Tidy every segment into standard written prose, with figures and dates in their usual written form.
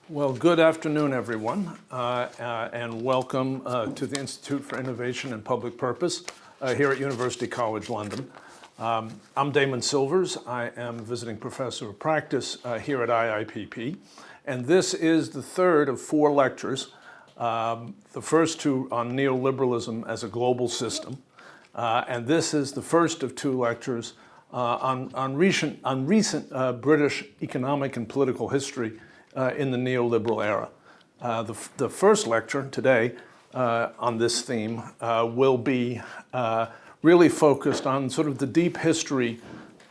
Well, good afternoon, everyone, and welcome to the Institute for Innovation and Public Purpose here at University College London. I'm Damon Silvers. I am a visiting professor of practice here at IIPP, and this is the third of 4 lectures, the first 2 on neoliberalism as a global system, and this is the first of 2 lectures on recent British economic and political history in the neoliberal era. The first lecture today on this theme will be really focused on sort of the deep history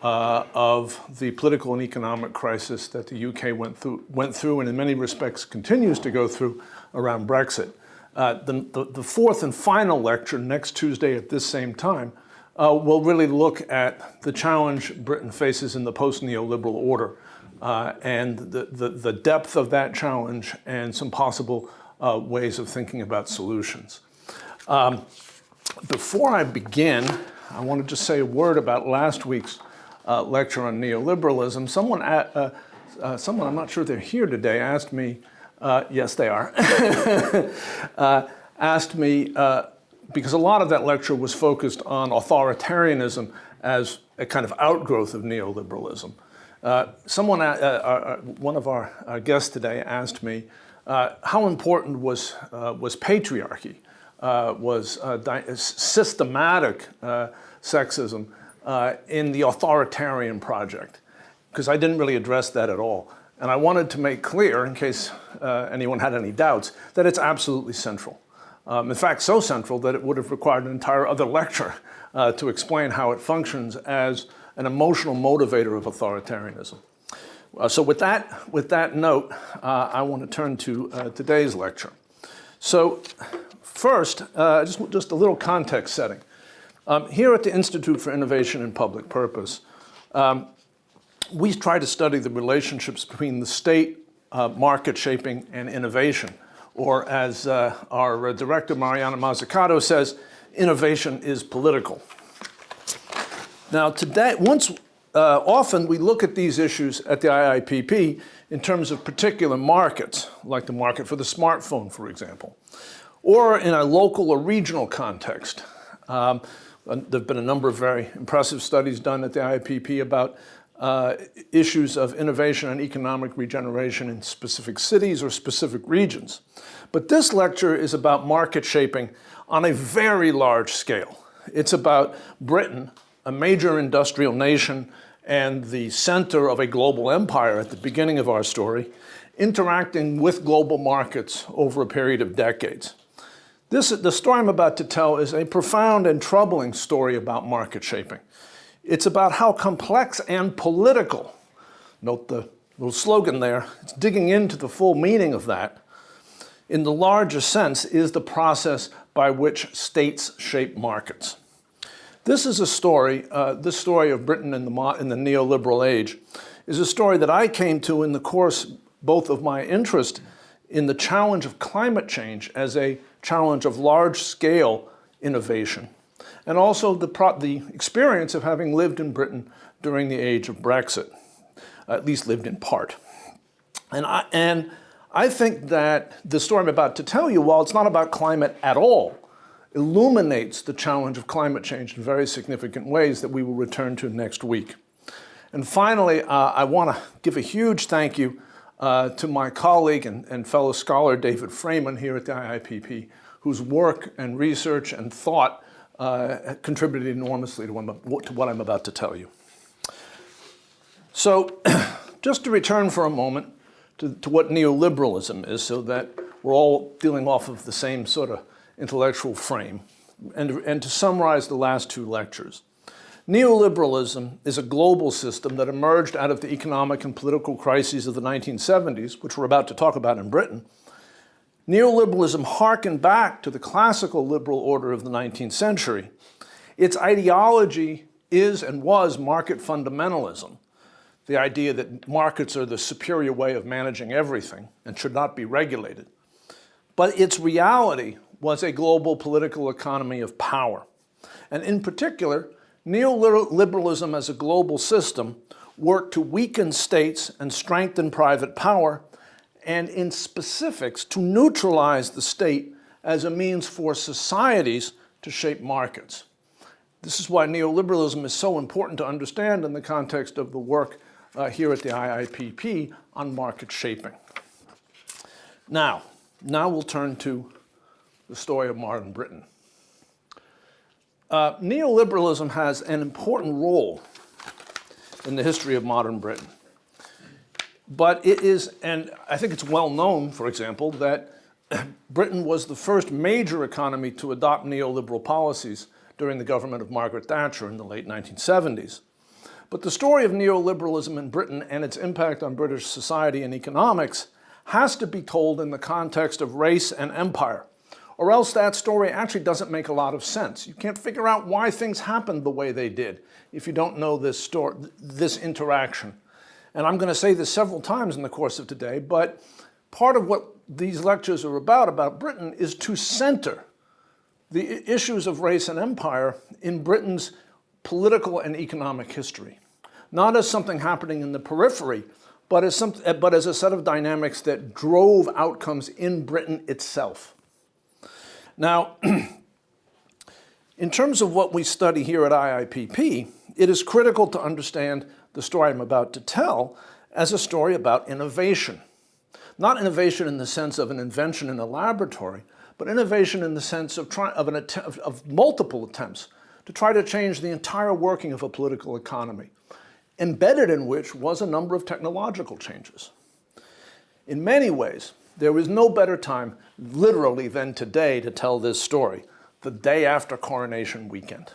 of the political and economic crisis that the UK went through and in many respects continues to go through around Brexit. The fourth and final lecture next Tuesday at this same time will really look at the challenge Britain faces in the post-neoliberal order and the depth of that challenge and some possible ways of thinking about solutions. Before I begin, I want to just say a word about last week's lecture on neoliberalism. Someone, I'm not sure they're here today, asked me, yes they are, asked me, because a lot of that lecture was focused on authoritarianism as a kind of outgrowth of neoliberalism. One of our guests today asked me how important was patriarchy, was systematic sexism in the authoritarian project, because I didn't really address that at all. And I wanted to make clear, in case anyone had any doubts, that it's absolutely central. In fact, so central that it would have required an entire other lecture to explain how it functions as an emotional motivator of authoritarianism. So with that note, I want to turn to today's lecture. So first, just a little context setting. Here at the Institute for Innovation and Public Purpose, we try to study the relationships between the state, market shaping, and innovation. Or as our director, Mariana Mazzucato, says, innovation is political. Now today, often we look at these issues at the IIPP in terms of particular markets, like the market for the smartphone, for example, or in a local or regional context. There have been a number of very impressive studies done at the IIPP about issues of innovation and economic regeneration in specific cities or specific regions. But this lecture is about market shaping on a very large scale. It's about Britain, a major industrial nation and the center of a global empire at the beginning of our story, interacting with global markets over a period of decades. The story I'm about to tell is a profound and troubling story about market shaping. It's about how complex and political, note the little slogan there, it's digging into the full meaning of that, in the larger sense is the process by which states shape markets. This is a story, this story of Britain in the neoliberal age, is a story that I came to in the course both of my interest in the challenge of climate change as a challenge of large-scale innovation, and also the experience of having lived in Britain during the age of Brexit, at least lived in part. And I think that the story I'm about to tell you, while it's not about climate at all, illuminates the challenge of climate change in very significant ways that we will return to next week. And finally, I want to give a huge thank you to my colleague and fellow scholar David Freeman here at the IIPP, whose work and research and thought contributed enormously to what I'm about to tell you. So just to return for a moment to what neoliberalism is, so that we're all dealing off of the same sort of intellectual frame, and to summarize the last 2 lectures. Neoliberalism is a global system that emerged out of the economic and political crises of the 1970s, which we're about to talk about in Britain. Neoliberalism harkened back to the classical liberal order of the 19th century. Its ideology is and was market fundamentalism, the idea that markets are the superior way of managing everything and should not be regulated. But its reality was a global political economy of power. And in particular, neoliberalism as a global system worked to weaken states and strengthen private power and in specifics to neutralize the state as a means for societies to shape markets. This is why neoliberalism is so important to understand in the context of the work here at the IIPP on market shaping. Now we'll turn to the story of modern Britain. Neoliberalism has an important role in the history of modern Britain. But it is, and I think it's well known, for example, that Britain was the first major economy to adopt neoliberal policies during the government of Margaret Thatcher in the late 1970s. But the story of neoliberalism in Britain and its impact on British society and economics has to be told in the context of race and empire, or else that story actually doesn't make a lot of sense. You can't figure out why things happened the way they did if you don't know this story, this interaction. And I'm going to say this several times in the course of today, but part of what these lectures are about Britain, is to center the issues of race and empire in Britain's political and economic history. Not as something happening in the periphery, but as a set of dynamics that drove outcomes in Britain itself. Now, in terms of what we study here at IIPP, it is critical to understand the story I'm about to tell as a story about innovation. Not innovation in the sense of an invention in a laboratory, but innovation in the sense of multiple attempts to try to change the entire working of a political economy, embedded in which was a number of technological changes. In many ways, there is no better time, literally, than today to tell this story, the day after coronation weekend.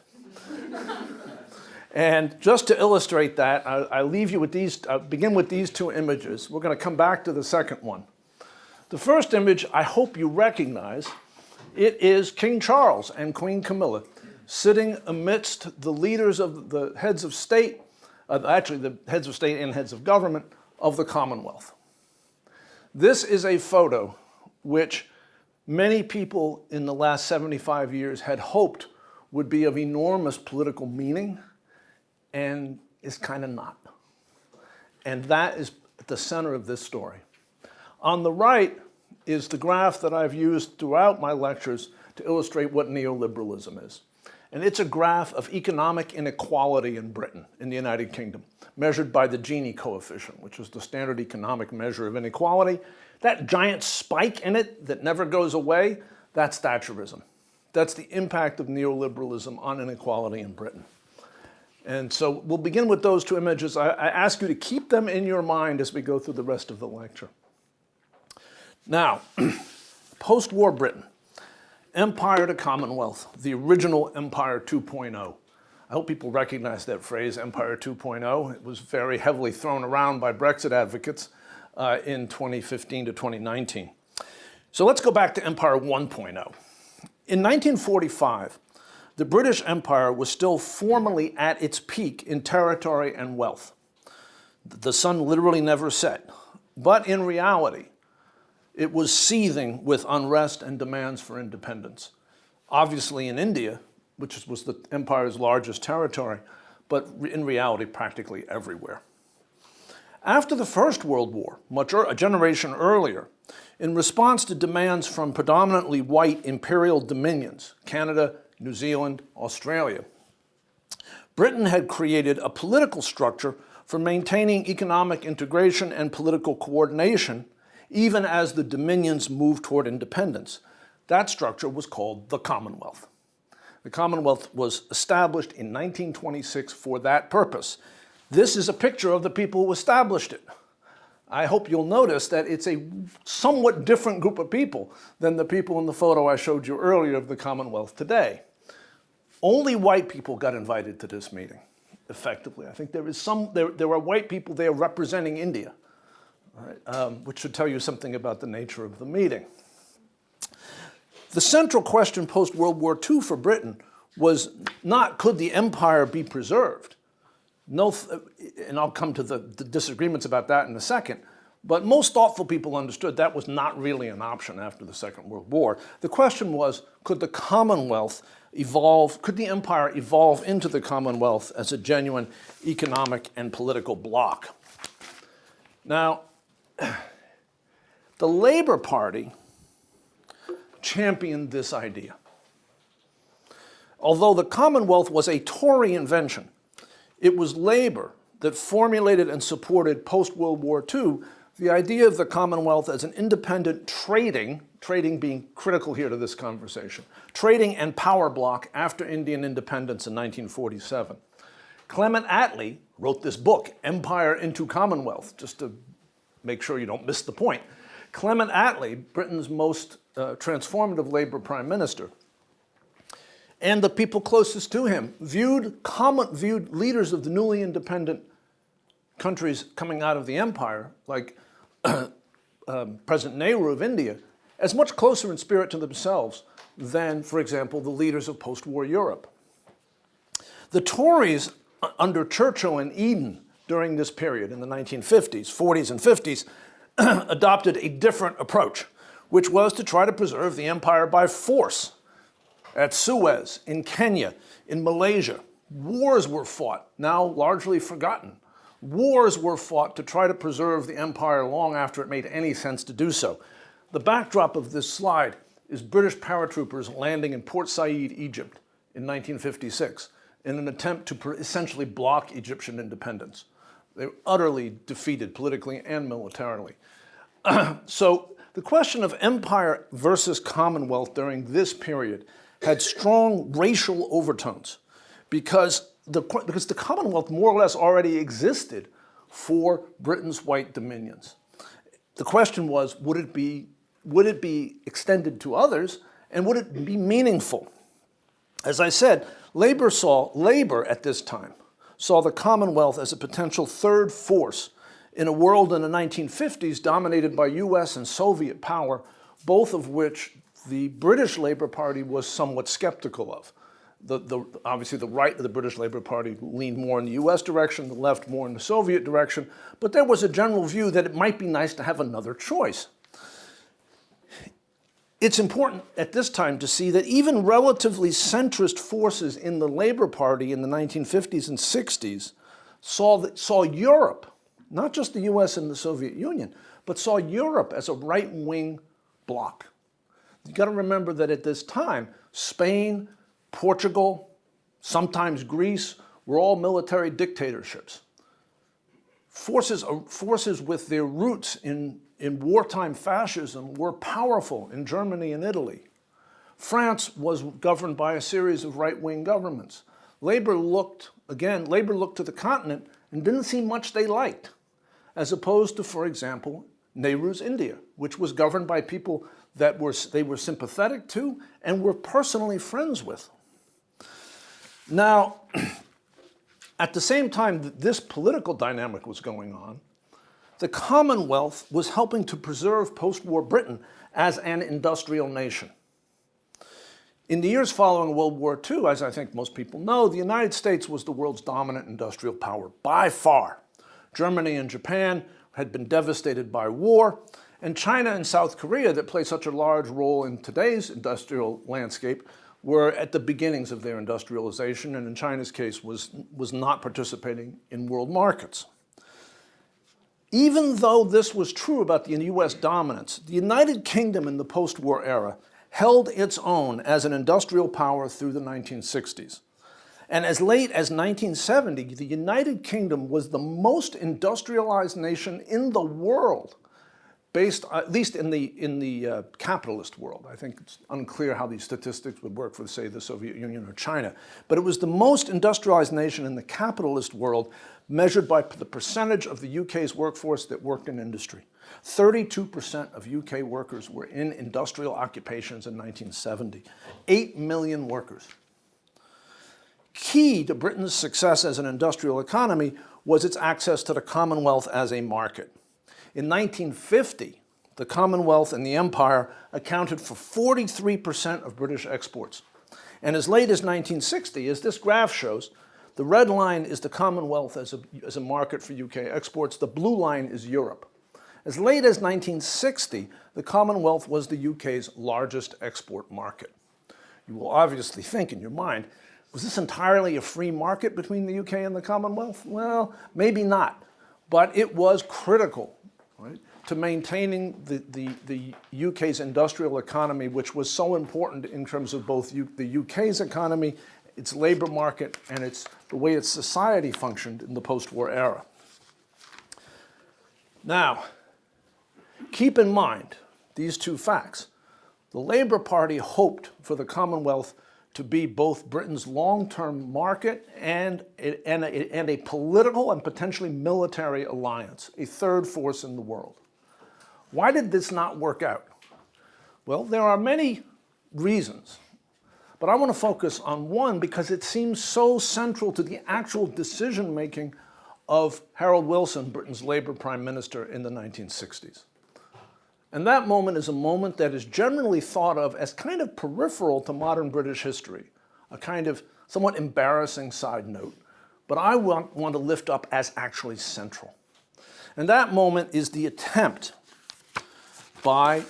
And just to illustrate that, I leave you with I'll begin with these two images. We're going to come back to the second one. The first image, I hope you recognize. It is King Charles and Queen Camilla sitting amidst the leaders of the heads of state, actually the heads of state and heads of government of the Commonwealth. This is a photo which many people in the last 75 years had hoped would be of enormous political meaning, and is kind of not. And that is at the center of this story. On the right is the graph that I've used throughout my lectures to illustrate what neoliberalism is. And it's a graph of economic inequality in Britain, in the United Kingdom, measured by the Gini coefficient, which is the standard economic measure of inequality. That giant spike in it that never goes away, that's Thatcherism. That's the impact of neoliberalism on inequality in Britain. And so we'll begin with those two images. I ask you to keep them in your mind as we go through the rest of the lecture. Now, post-war Britain, empire to commonwealth, the original Empire 2.0. I hope people recognize that phrase, Empire 2.0. It was very heavily thrown around by Brexit advocates in 2015 to 2019. So let's go back to Empire 1.0. In 1945, the British Empire was still formally at its peak in territory and wealth. The sun literally never set. But in reality, it was seething with unrest and demands for independence. Obviously in India, which was the empire's largest territory, but in reality practically everywhere. After the First World War, a generation earlier, in response to demands from predominantly white imperial dominions, Canada, New Zealand, Australia, Britain had created a political structure for maintaining economic integration and political coordination, even as the dominions moved toward independence. That structure was called the Commonwealth. The Commonwealth was established in 1926 for that purpose. This is a picture of the people who established it. I hope you'll notice that it's a somewhat different group of people than the people in the photo I showed you earlier of the Commonwealth today. Only white people got invited to this meeting, effectively. I think there are white people there representing India, right, which should tell you something about the nature of the meeting. The central question post-World War II for Britain was not, could the empire be preserved? No, and I'll come to the disagreements about that in a second, but most thoughtful people understood that was not really an option after the Second World War. The question was, could the Commonwealth evolve, could the empire evolve into the Commonwealth as a genuine economic and political bloc? Now, The Labour Party championed this idea. Although the Commonwealth was a Tory invention, it was Labour that formulated and supported post-World War II the idea of the Commonwealth as an independent trading being critical here to this conversation, trading and power bloc after Indian independence in 1947. Clement Attlee wrote this book, Empire into Commonwealth, just to make sure you don't miss the point. Clement Attlee, Britain's most transformative Labour prime minister, and the people closest to him viewed leaders of the newly independent countries coming out of the empire, like President Nehru of India, as much closer in spirit to themselves than, for example, the leaders of post-war Europe. The Tories under Churchill and Eden during this period in the 1950s, 40s and 50s, adopted a different approach, which was to try to preserve the empire by force. At Suez, in Kenya, in Malaysia, wars were fought, now largely forgotten. Wars were fought to try to preserve the empire long after it made any sense to do so. The backdrop of this slide is British paratroopers landing in Port Said, Egypt in 1956 in an attempt to essentially block Egyptian independence. They were utterly defeated politically and militarily. So the question of empire versus Commonwealth during this period had strong racial overtones because the Commonwealth more or less already existed for Britain's white dominions. The question was, would it be extended to others, and would it be meaningful? As I said, Labour at this time saw the Commonwealth as a potential third force in a world in the 1950s dominated by US and Soviet power, both of which the British Labour Party was somewhat skeptical of. Obviously, the right of the British Labour Party leaned more in the US direction, the left more in the Soviet direction, but there was a general view that it might be nice to have another choice. It's important at this time to see that even relatively centrist forces in the Labour Party in the 1950s and 60s saw Europe, not just the US and the Soviet Union, but saw Europe as a right-wing bloc. You've got to remember that at this time, Spain, Portugal, sometimes Greece, were all military dictatorships. Forces with their roots in wartime fascism were powerful in Germany and Italy. France was governed by a series of right-wing governments. Labour looked to the continent and didn't see much they liked, as opposed to, for example, Nehru's India, which was governed by people that they were sympathetic to and were personally friends with. Now, at the same time that this political dynamic was going on, the Commonwealth was helping to preserve post-war Britain as an industrial nation. In the years following World War II, as I think most people know, the United States was the world's dominant industrial power by far. Germany and Japan had been devastated by war, and China and South Korea, that play such a large role in today's industrial landscape, were at the beginnings of their industrialization, and in China's case was not participating in world markets. Even though this was true about the US dominance, the United Kingdom in the post-war era held its own as an industrial power through the 1960s. And as late as 1970, the United Kingdom was the most industrialized nation in the world, based, at least in the capitalist world. I think it's unclear how these statistics would work for, say, the Soviet Union or China. But it was the most industrialized nation in the capitalist world, measured by the percentage of the UK's workforce that worked in industry. 32% of UK workers were in industrial occupations in 1970. 8 million workers. Key to Britain's success as an industrial economy was its access to the Commonwealth as a market. In 1950, the Commonwealth and the Empire accounted for 43% of British exports. And as late as 1960, as this graph shows, the red line is the Commonwealth as a market for UK exports. The blue line is Europe. As late as 1960, the Commonwealth was the UK's largest export market. You will obviously think in your mind, was this entirely a free market between the UK and the Commonwealth? Well, maybe not, but it was critical, right, to maintaining the UK's industrial economy, which was so important in terms of both the UK's economy, its labor market, and the way its society functioned in the post-war era. Now, keep in mind these two facts. The Labour Party hoped for the Commonwealth to be both Britain's long-term market and a political and potentially military alliance, a third force in the world. Why did this not work out? Well, there are many reasons, but I want to focus on one because it seems so central to the actual decision-making of Harold Wilson, Britain's Labour Prime Minister in the 1960s. And that moment is a moment that is generally thought of as kind of peripheral to modern British history, a kind of somewhat embarrassing side note, but I want to lift up as actually central. And that moment is the attempt by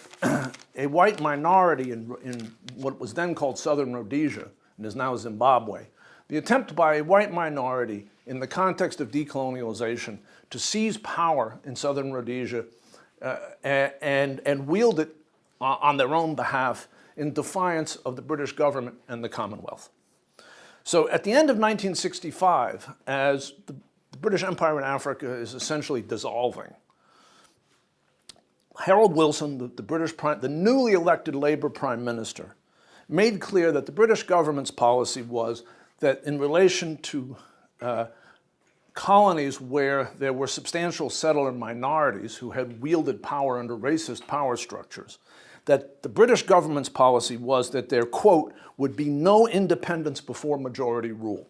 a white minority in what was then called Southern Rhodesia and is now Zimbabwe, the attempt by a white minority in the context of decolonialization to seize power in Southern Rhodesia and wield it on their own behalf in defiance of the British government and the Commonwealth. So at the end of 1965, as the British Empire in Africa is essentially dissolving, Harold Wilson, the newly elected Labour Prime Minister, made clear that the British government's policy was that in relation to colonies where there were substantial settler minorities who had wielded power under racist power structures, that the British government's policy was that there, quote, would be no independence before majority rule.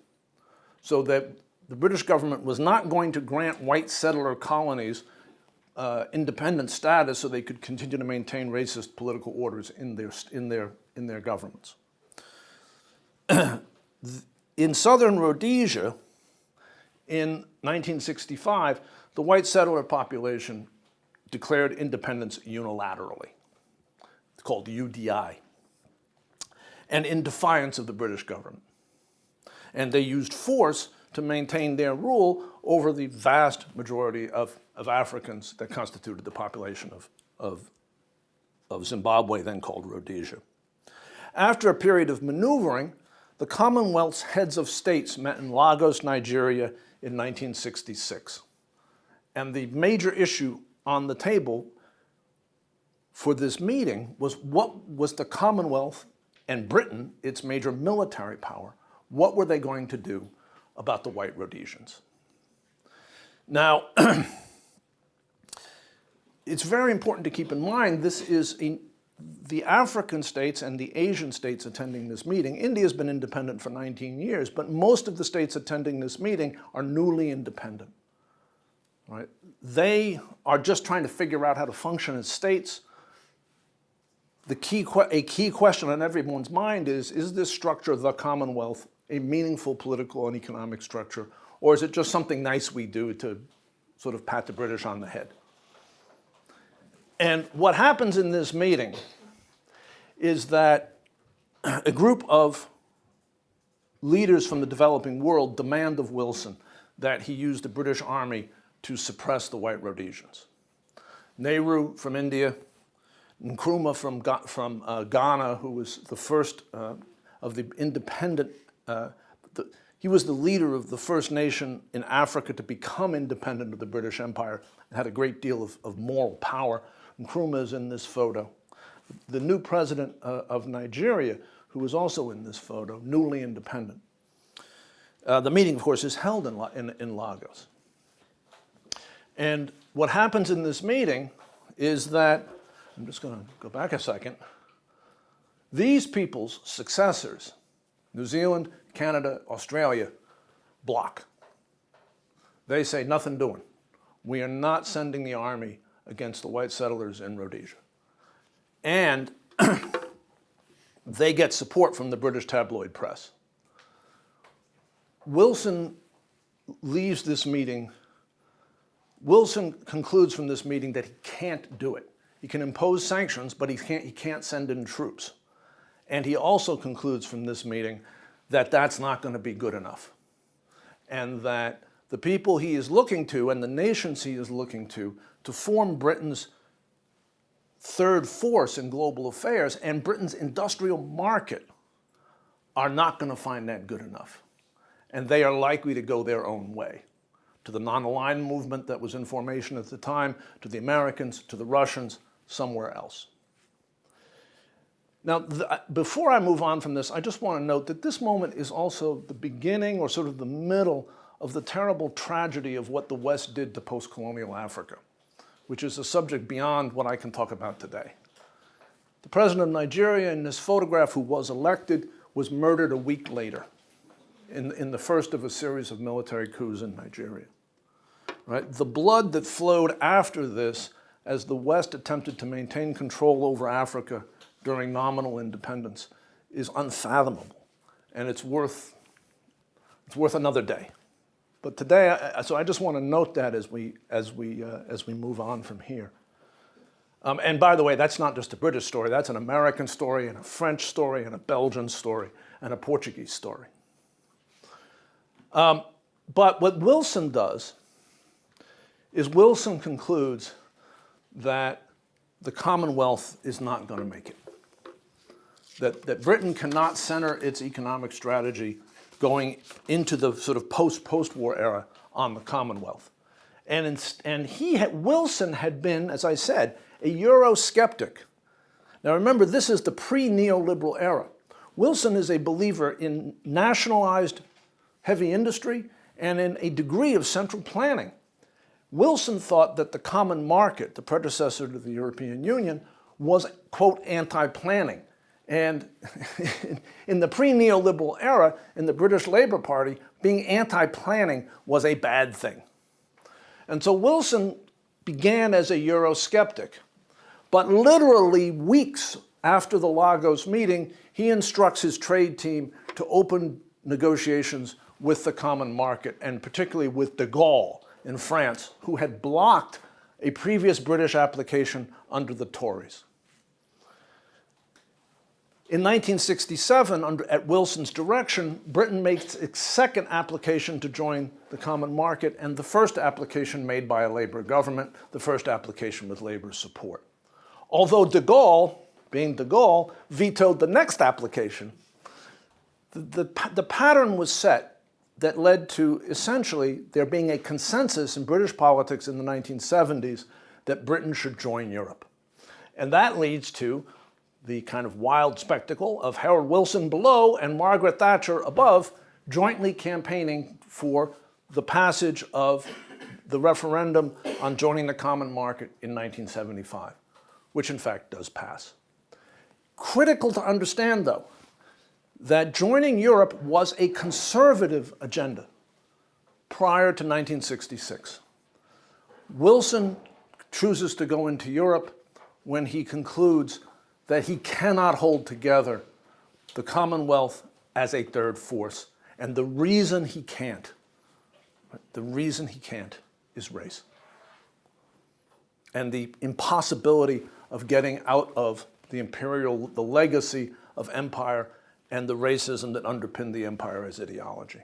So that the British government was not going to grant white settler colonies independent status so they could continue to maintain racist political orders in their governments. In Southern Rhodesia, in 1965, the white settler population declared independence unilaterally. It's called the UDI, and in defiance of the British government. And they used force to maintain their rule over the vast majority of Africans that constituted the population of Zimbabwe, then called Rhodesia. After a period of maneuvering, the Commonwealth's heads of states met in Lagos, Nigeria in 1966. And the major issue on the table for this meeting was what was the Commonwealth and Britain, its major military power, what were they going to do about the white Rhodesians? Now, it's very important to keep in mind this is the African states and the Asian states attending this meeting. India's been independent for 19 years, but most of the states attending this meeting are newly independent. Right? They are just trying to figure out how to function as states. A key question on everyone's mind is this structure, the Commonwealth, a meaningful political and economic structure, or is it just something nice we do to sort of pat the British on the head? And what happens in this meeting is that a group of leaders from the developing world demand of Wilson that he use the British Army to suppress the white Rhodesians. Nehru from India, Nkrumah from Ghana, who was the first of the independent, he was the leader of the first nation in Africa to become independent of the British Empire and had a great deal of moral power. Nkrumah is in this photo. The new president of Nigeria, who was also in this photo, newly independent. The meeting, of course, is held in Lagos. And what happens in this meeting is that, I'm just going to go back a second, these people's successors, New Zealand, Canada, Australia, block. They say, nothing doing. We are not sending the army against the white settlers in Rhodesia. And they get support from the British tabloid press. Wilson leaves this meeting. Wilson concludes from this meeting that he can't do it. He can impose sanctions, but he can't send in troops. And he also concludes from this meeting that that's not going to be good enough. And that the people he is looking to and the nations he is looking to form Britain's third force in global affairs, and Britain's industrial market are not going to find that good enough. And they are likely to go their own way, to the non-aligned movement that was in formation at the time, to the Americans, to the Russians, somewhere else. Now, before I move on from this, I just want to note that this moment is also the beginning or sort of the middle of the terrible tragedy of what the West did to post-colonial Africa, which is a subject beyond what I can talk about today. The president of Nigeria in this photograph, who was elected, was murdered a week later in the first of a series of military coups in Nigeria. Right? The blood that flowed after this as the West attempted to maintain control over Africa during nominal independence is unfathomable, and it's worth another day. But today, so I just want to note that as we move on from here. And by the way, that's not just a British story. That's an American story, and a French story, and a Belgian story, and a Portuguese story. But what Wilson does is Wilson concludes that the Commonwealth is not going to make it. That Britain cannot center its economic strategy going into the sort of post-war era on the Commonwealth. And Wilson had been, as I said, a Eurosceptic. Now remember, this is the pre-neoliberal era. Wilson is a believer in nationalized heavy industry and in a degree of central planning. Wilson thought that the common market, the predecessor to the European Union, was, quote, anti-planning. And in the pre-neoliberal era, in the British Labour Party, being anti-planning was a bad thing. And so Wilson began as a Eurosceptic, but literally weeks after the Lagos meeting, he instructs his trade team to open negotiations with the common market, and particularly with de Gaulle in France, who had blocked a previous British application under the Tories. In 1967, at Wilson's direction, Britain makes its second application to join the common market, and the first application made by a Labour government, the first application with Labour's support. Although de Gaulle, being de Gaulle, vetoed the next application, the pattern was set that led to essentially there being a consensus in British politics in the 1970s that Britain should join Europe. And that leads to the kind of wild spectacle of Harold Wilson below and Margaret Thatcher above jointly campaigning for the passage of the referendum on joining the common market in 1975, which in fact does pass. Critical to understand, though, that joining Europe was a conservative agenda prior to 1966. Wilson chooses to go into Europe when he concludes that he cannot hold together the Commonwealth as a third force. And the reason he can't is race. And the impossibility of getting out of the legacy of empire and the racism that underpinned the empire as ideology.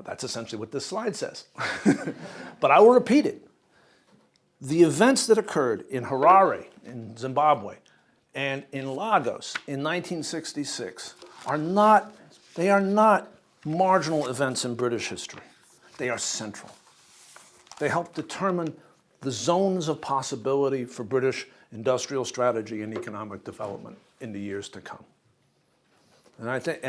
That's essentially what this slide says. But I will repeat it. The events that occurred in Harare, in Zimbabwe, and in Lagos in 1966 are not marginal events in British history. They are central. They help determine the zones of possibility for British industrial strategy and economic development in the years to come. And I think,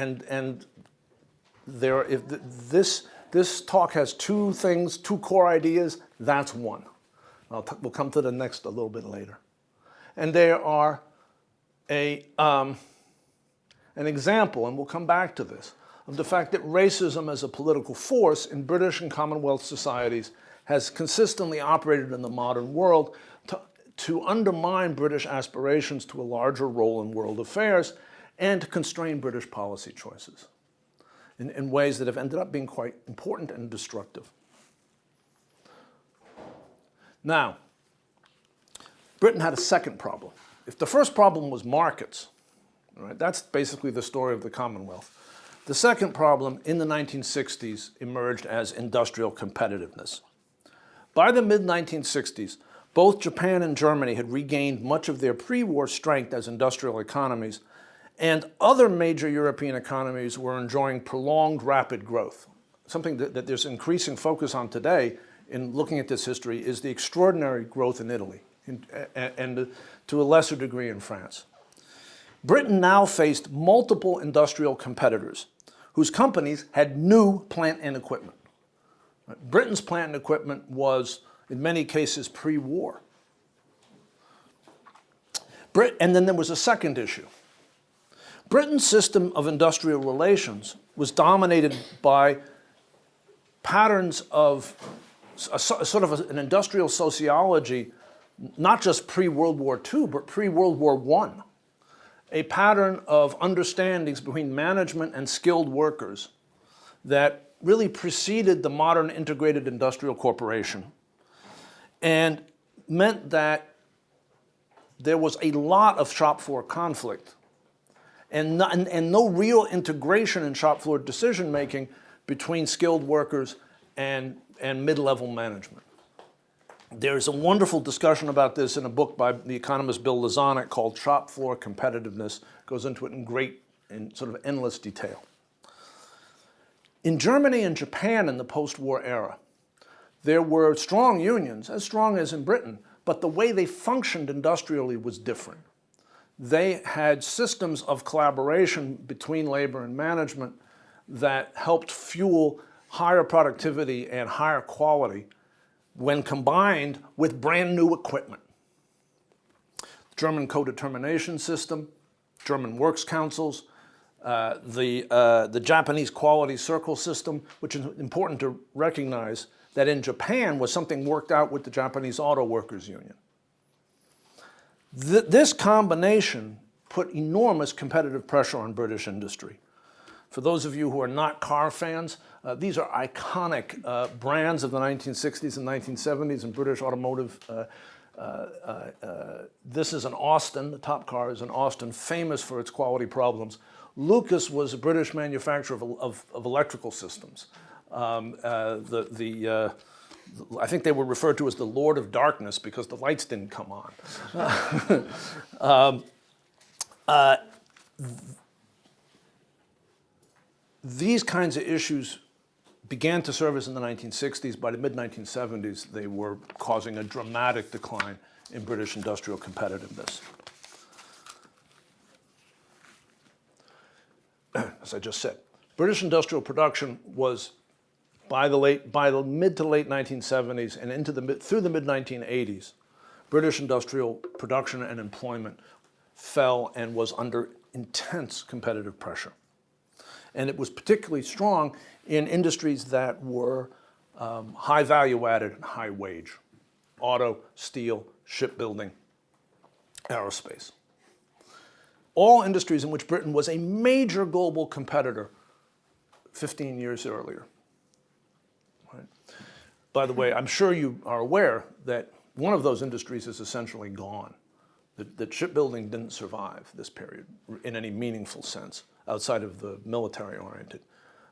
this talk has two core ideas. That's one. We'll come to the next a little bit later. And there are an example, and we'll come back to this, of the fact that racism as a political force in British and Commonwealth societies has consistently operated in the modern world to undermine British aspirations to a larger role in world affairs and to constrain British policy choices in ways that have ended up being quite important and destructive. Now, Britain had a second problem. If the first problem was markets, right, that's basically the story of the Commonwealth. The second problem in the 1960s emerged as industrial competitiveness. By the mid-1960s, both Japan and Germany had regained much of their pre-war strength as industrial economies, and other major European economies were enjoying prolonged rapid growth. Something that there's increasing focus on today in looking at this history is the extraordinary growth in Italy and to a lesser degree in France. Britain now faced multiple industrial competitors whose companies had new plant and equipment. Britain's plant and equipment was, in many cases, pre-war. And then there was a second issue. Britain's system of industrial relations was dominated by patterns of sort of an industrial sociology, not just pre-World War II, but pre-World War I. A pattern of understandings between management and skilled workers that really preceded the modern integrated industrial corporation and meant that there was a lot of shop floor conflict and no real integration in shop floor decision making between skilled workers and mid-level management. There's a wonderful discussion about this in a book by the economist Bill Lazonick called Shop Floor Competitiveness. It goes into it in sort of endless detail. In Germany and Japan in the post-war era, there were strong unions, as strong as in Britain, but the way they functioned industrially was different. They had systems of collaboration between labor and management that helped fuel higher productivity and higher quality when combined with brand new equipment. German co-determination system, German works councils, the Japanese quality circle system, which is important to recognize that in Japan was something worked out with the Japanese Auto Workers Union. This combination put enormous competitive pressure on British industry. For those of you who are not car fans, these are iconic brands of the 1960s and 1970s in British automotive. This is an Austin, the top car is an Austin, famous for its quality problems. Lucas was a British manufacturer of electrical systems. I think they were referred to as the Lord of Darkness because the lights didn't come on. These kinds of issues began to surface in the 1960s. By the mid-1970s, they were causing a dramatic decline in British industrial competitiveness. As I just said, British industrial production was, by the mid to late 1970s and through the mid-1980s, British industrial production and employment fell and was under intense competitive pressure. And it was particularly strong in industries that were high value added and high wage. Auto, steel, shipbuilding, aerospace. All industries in which Britain was a major global competitor 15 years earlier. Right? By the way, I'm sure you are aware that one of those industries is essentially gone. That shipbuilding didn't survive this period in any meaningful sense, outside of the military-oriented.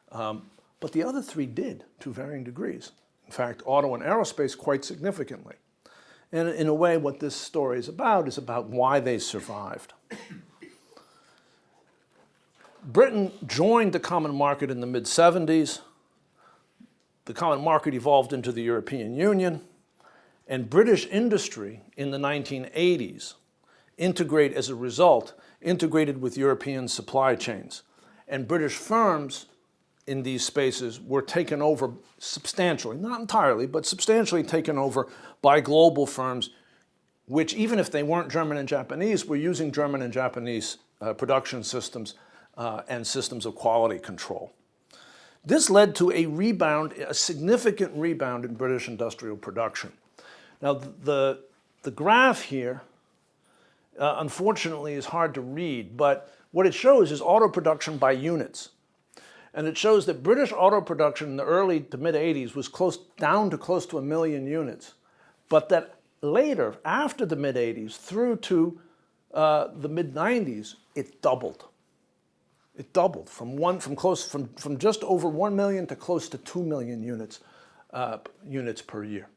But the other three did, to varying degrees. In fact, auto and aerospace quite significantly. And in a way, what this story is about why they survived. Britain joined the common market in the mid-70s. The common market evolved into the European Union. And British industry in the 1980s integrated with European supply chains. And British firms in these spaces were taken over substantially, not entirely, but substantially taken over by global firms, which even if they weren't German and Japanese, were using German and Japanese production systems and systems of quality control. This led to a significant rebound in British industrial production. Now, the graph here, unfortunately, is hard to read, but what it shows is auto production by units. And it shows that British auto production in the early to mid-80s was down to close to 1 million units, but that later, after the mid-80s, through to the mid-90s, it doubled. It doubled from just over 1 million to close to 2 million units per year.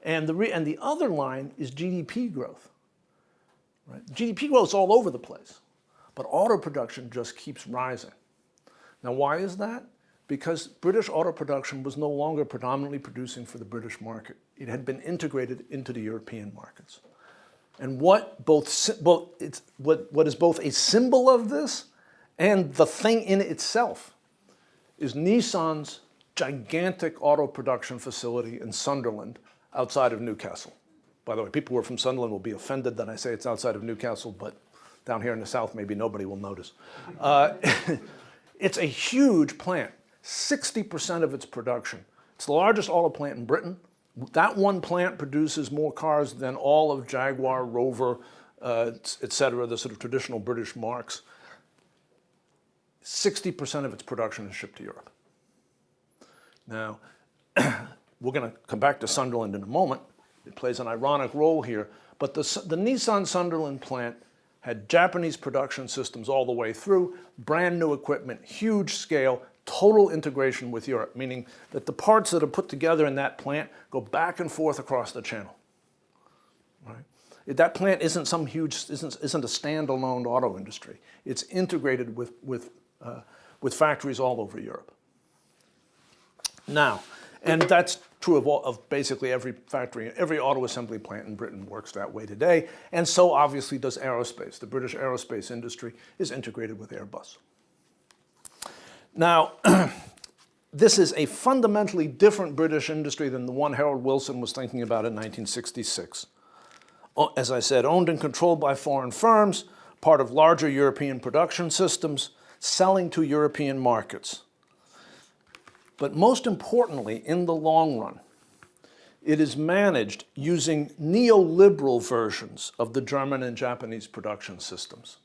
And the other line is GDP growth. Right? GDP growth is all over the place, but auto production just keeps rising. Now, why is that? Because British auto production was no longer predominantly producing for the British market. It had been integrated into the European markets. And what is both a symbol of this and the thing in itself is Nissan's gigantic auto production facility in Sunderland outside of Newcastle. By the way, people who are from Sunderland will be offended that I say it's outside of Newcastle, but down here in the south, maybe nobody will notice. It's a huge plant, 60% of its production. It's the largest auto plant in Britain. That one plant produces more cars than all of Jaguar, Rover, et cetera, the sort of traditional British marques. 60% of its production is shipped to Europe. Now, we're going to come back to Sunderland in a moment. It plays an ironic role here, but the Nissan Sunderland plant had Japanese production systems all the way through, brand new equipment, huge scale, total integration with Europe, meaning that the parts that are put together in that plant go back and forth across the channel. Right? That plant isn't a standalone auto industry. It's integrated with factories all over Europe. Now, and that's true of basically every factory, every auto assembly plant in Britain works that way today, and so obviously does aerospace. The British aerospace industry is integrated with Airbus. Now, this is a fundamentally different British industry than the one Harold Wilson was thinking about in 1966. As I said, owned and controlled by foreign firms, part of larger European production systems, selling to European markets. But most importantly, in the long run, it is managed using neoliberal versions of the German and Japanese production systems.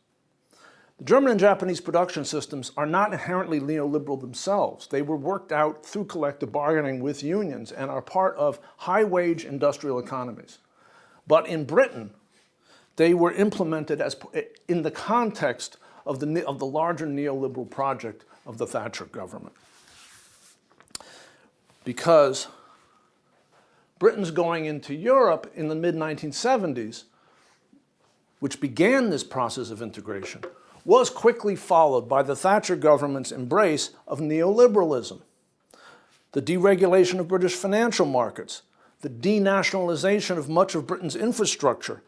The German and Japanese production systems are not inherently neoliberal themselves. They were worked out through collective bargaining with unions and are part of high-wage industrial economies. But in Britain, they were implemented in the context of the larger neoliberal project of the Thatcher government. Because Britain's going into Europe in the mid-1970s, which began this process of integration, was quickly followed by the Thatcher government's embrace of neoliberalism, the deregulation of British financial markets, the denationalization of much of Britain's infrastructure,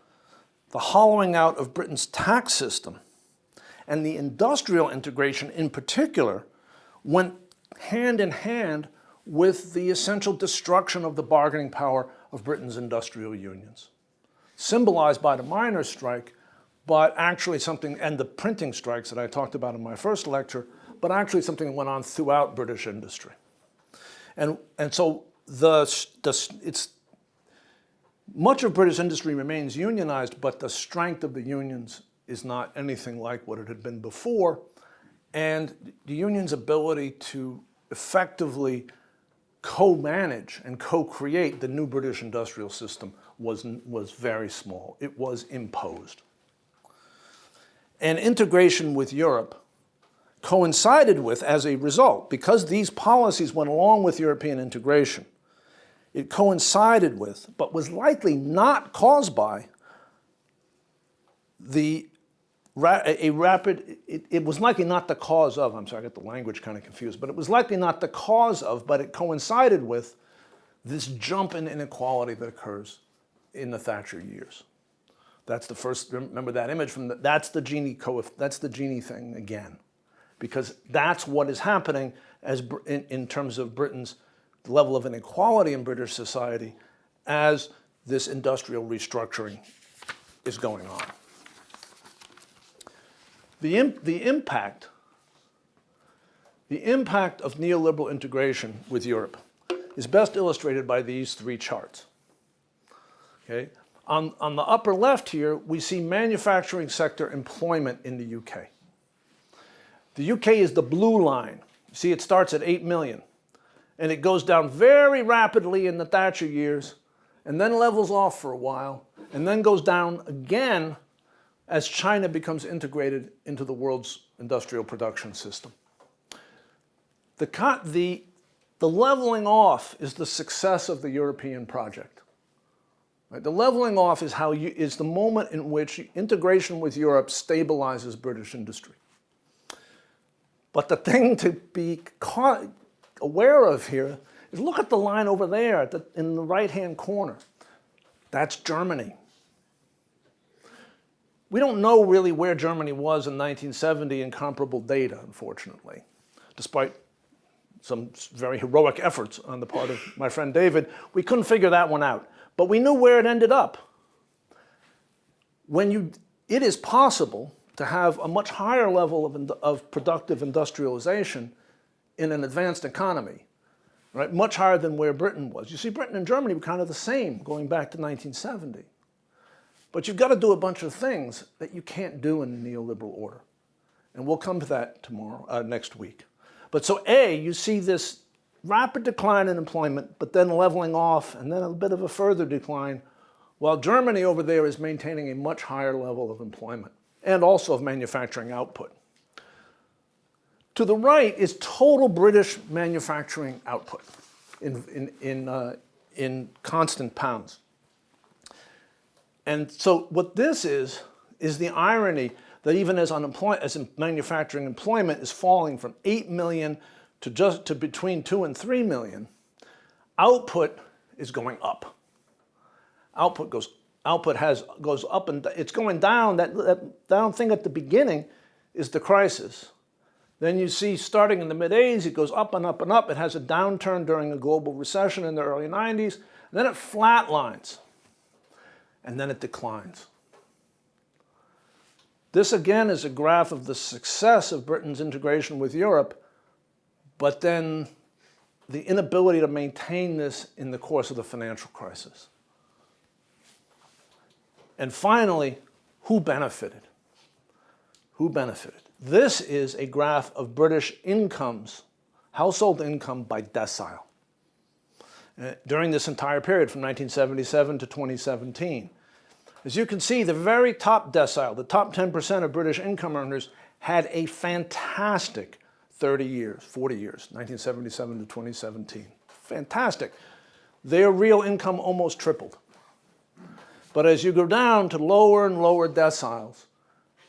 the hollowing out of Britain's tax system, and the industrial integration in particular went hand in hand with the essential destruction of the bargaining power of Britain's industrial unions, symbolized by the miners' strike, but actually something, and the printing strikes that I talked about in my first lecture, but actually something that went on throughout British industry. And so much of British industry remains unionized, but the strength of the unions is not anything like what it had been before. And the union's ability to effectively co-manage and co-create the new British industrial system was very small. It was imposed. And integration with Europe coincided with, as a result, because these policies went along with European integration, it coincided with, but was likely not caused by, it was likely not the cause of, I'm sorry, I got the language kind of confused, but it was likely not the cause of, but it coincided with this jump in inequality that occurs in the Thatcher years. That's the first, remember that image from that's the Gini thing again, because that's what is happening in terms of Britain's level of inequality in British society as this industrial restructuring is going on. The impact of neoliberal integration with Europe is best illustrated by these three charts. Okay? On the upper left here, we see manufacturing sector employment in the UK. The UK is the blue line. You see, it starts at 8 million, and it goes down very rapidly in the Thatcher years, and then levels off for a while, and then goes down again as China becomes integrated into the world's industrial production system. The leveling off is the success of the European project. Right? The leveling off is the moment in which integration with Europe stabilizes British industry. But the thing to be aware of here is look at the line over there in the right-hand corner. That's Germany. We don't know really where Germany was in 1970 in comparable data, unfortunately, despite some very heroic efforts on the part of my friend David. We couldn't figure that one out, but we knew where it ended up. It is possible to have a much higher level of productive industrialization in an advanced economy, right? Much higher than where Britain was. You see, Britain and Germany were kind of the same going back to 1970. But you've got to do a bunch of things that you can't do in the neoliberal order. And we'll come to that next week. But so you see this rapid decline in employment, but then leveling off, and then a bit of a further decline, while Germany over there is maintaining a much higher level of employment and also of manufacturing output. To the right is total British manufacturing output in constant pounds. And so what this is the irony that even as manufacturing employment is falling from 8 million to between 2 and 3 million, output is going up. Output goes up, and it's going down. That down thing at the beginning is the crisis. Then you see starting in the mid-80s, it goes up and up and up. It has a downturn during a global recession in the early 90s, and then it flatlines. And then it declines. This again is a graph of the success of Britain's integration with Europe, but then the inability to maintain this in the course of the financial crisis. And finally, who benefited? Who benefited? This is a graph of British incomes, household income by decile, during this entire period from 1977 to 2017. As you can see, the very top decile, the top 10% of British income earners had a fantastic 40 years, 1977 to 2017. Fantastic. Their real income almost tripled. But as you go down to lower and lower deciles,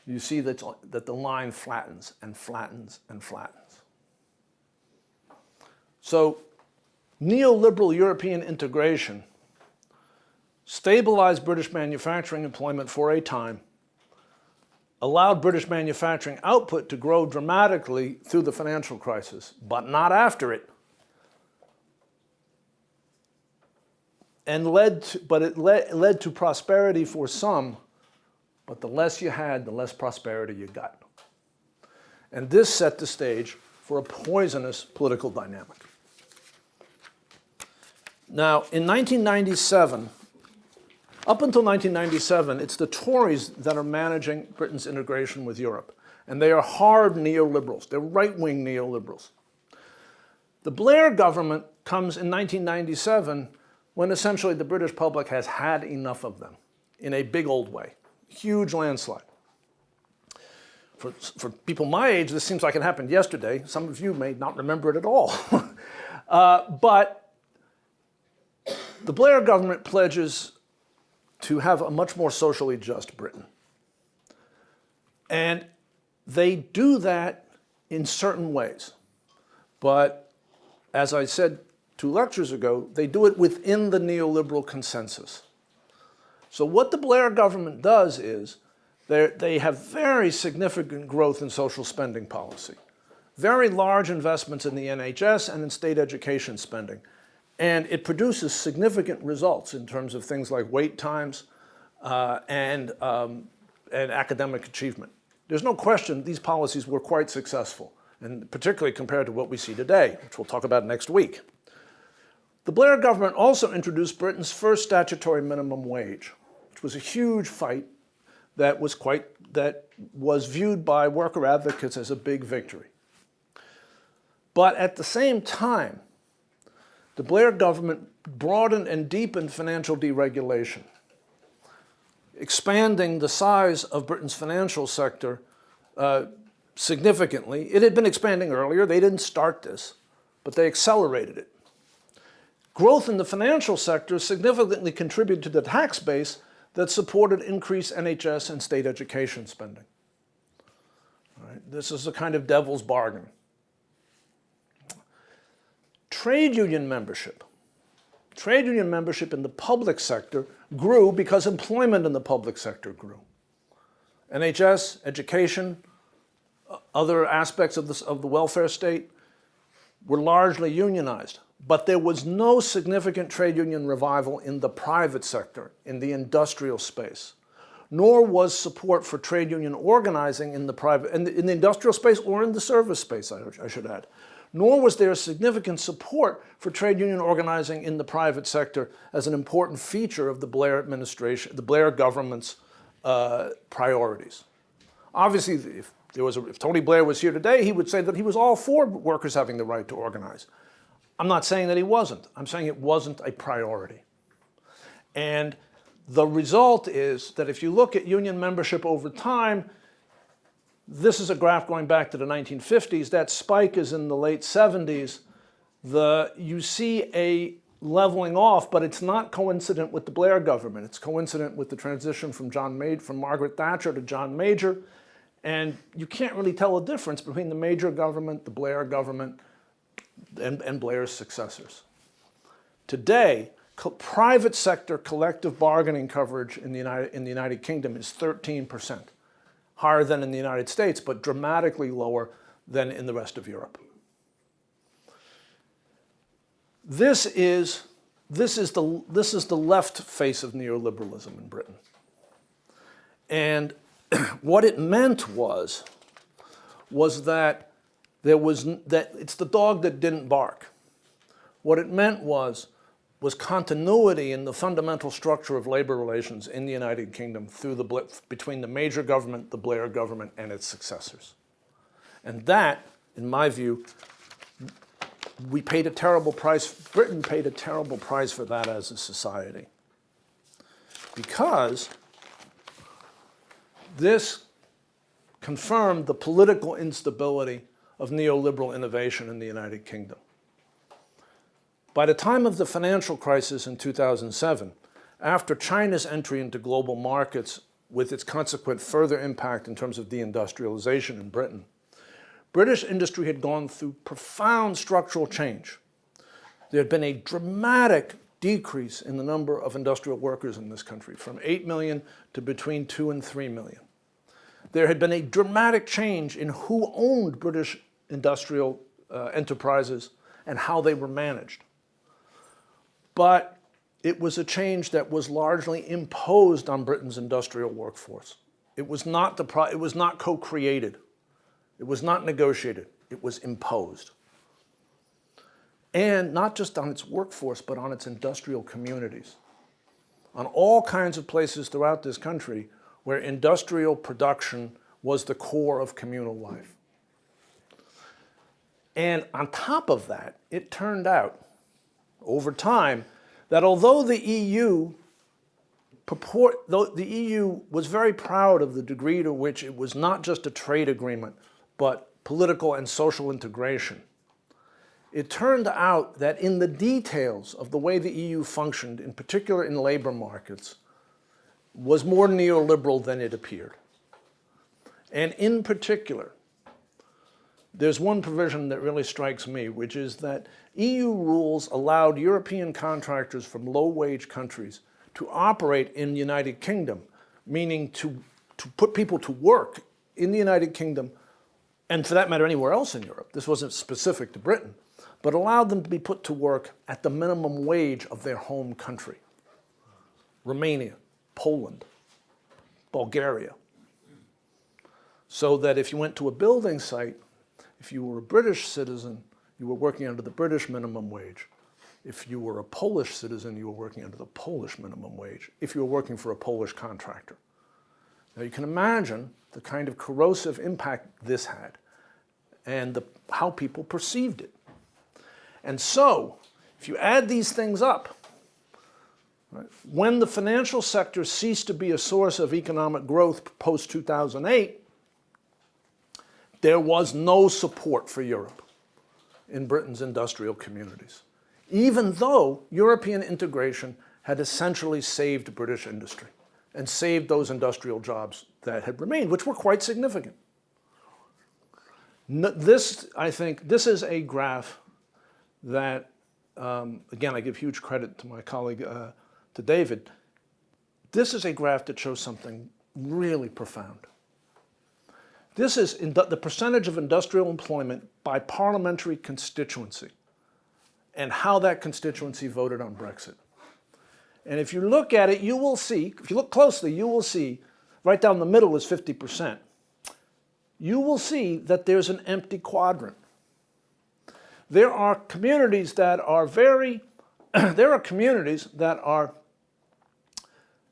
you see that the line flattens and flattens and flattens. So neoliberal European integration stabilized British manufacturing employment for a time, allowed British manufacturing output to grow dramatically through the financial crisis, but not after it. And it led to prosperity for some, but the less you had, the less prosperity you got. And this set the stage for a poisonous political dynamic. Now, in 1997, up until 1997, it's the Tories that are managing Britain's integration with Europe. And they are hard neoliberals. They're right-wing neoliberals. The Blair government comes in 1997 when essentially the British public has had enough of them in a big old way. Huge landslide. For people my age, this seems like it happened yesterday. Some of you may not remember it at all. But the Blair government pledges to have a much more socially just Britain. And they do that in certain ways. But as I said 2 lectures ago, they do it within the neoliberal consensus. So what the Blair government does is they have very significant growth in social spending policy, very large investments in the NHS and in state education spending. And it produces significant results in terms of things like wait times and academic achievement. There's no question these policies were quite successful, and particularly compared to what we see today, which we'll talk about next week. The Blair government also introduced Britain's first statutory minimum wage, which was a huge fight that was viewed by worker advocates as a big victory. But at the same time, the Blair government broadened and deepened financial deregulation, expanding the size of Britain's financial sector significantly. It had been expanding earlier. They didn't start this, but they accelerated it. Growth in the financial sector significantly contributed to the tax base that supported increased NHS and state education spending. All right? This is a kind of devil's bargain. Trade union membership. Trade union membership in the public sector grew because employment in the public sector grew. NHS, education, other aspects of the welfare state were largely unionized. But there was no significant trade union revival in the private sector, in the industrial space, nor was support for trade union organizing in the industrial space or in the service space, I should add. Nor was there significant support for trade union organizing in the private sector as an important feature of the Blair administration, the Blair government's priorities. Obviously, if Tony Blair was here today, he would say that he was all for workers having the right to organize. I'm not saying that he wasn't. I'm saying it wasn't a priority. And the result is that if you look at union membership over time, this is a graph going back to the 1950s. That spike is in the late 70s. You see a leveling off, but it's not coincident with the Blair government. It's coincident with the transition from Margaret Thatcher to John Major. And you can't really tell a difference between the Major government, the Blair government, and Blair's successors. Today, private sector collective bargaining coverage in the United Kingdom is 13%, higher than in the United States, but dramatically lower than in the rest of Europe. This is the left face of neoliberalism in Britain. And what it meant was that it's the dog that didn't bark. What it meant was continuity in the fundamental structure of labor relations in the United Kingdom between the Major government, the Blair government, and its successors. And that, in my view, Britain paid a terrible price for that as a society. Because this confirmed the political instability of neoliberal innovation in the United Kingdom. By the time of the financial crisis in 2007, after China's entry into global markets with its consequent further impact in terms of deindustrialization in Britain, British industry had gone through profound structural change. There had been a dramatic decrease in the number of industrial workers in this country, from 8 million to between 2 and 3 million. There had been a dramatic change in who owned British industrial enterprises and how they were managed. But it was a change that was largely imposed on Britain's industrial workforce. It was not co-created. It was not negotiated. It was imposed. And not just on its workforce, but on its industrial communities. On all kinds of places throughout this country where industrial production was the core of communal life. And on top of that, it turned out, over time, that although the EU was very proud of the degree to which it was not just a trade agreement, but political and social integration, it turned out that in the details of the way the EU functioned, in particular in labor markets, was more neoliberal than it appeared. And in particular, there's one provision that really strikes me, which is that EU rules allowed European contractors from low-wage countries to operate in the United Kingdom, meaning to put people to work in the United Kingdom, and for that matter anywhere else in Europe. This wasn't specific to Britain, but allowed them to be put to work at the minimum wage of their home country. Romania, Poland, Bulgaria. So that if you went to a building site, if you were a British citizen, you were working under the British minimum wage. If you were a Polish citizen, you were working under the Polish minimum wage, if you were working for a Polish contractor. Now you can imagine the kind of corrosive impact this had and how people perceived it. And so, if you add these things up, right, when the financial sector ceased to be a source of economic growth post-2008, there was no support for Europe in Britain's industrial communities. even though European integration had essentially saved British industry and saved those industrial jobs that had remained, which were quite significant. This, I think, this is a graph that, again, I give huge credit to my colleague, to David. This is a graph that shows something really profound. This is the percentage of industrial employment by parliamentary constituency and how that constituency voted on Brexit. And if you look at it, you will see, if you look closely, you will see, right down the middle is 50%. You will see that there's an empty quadrant. There are communities that are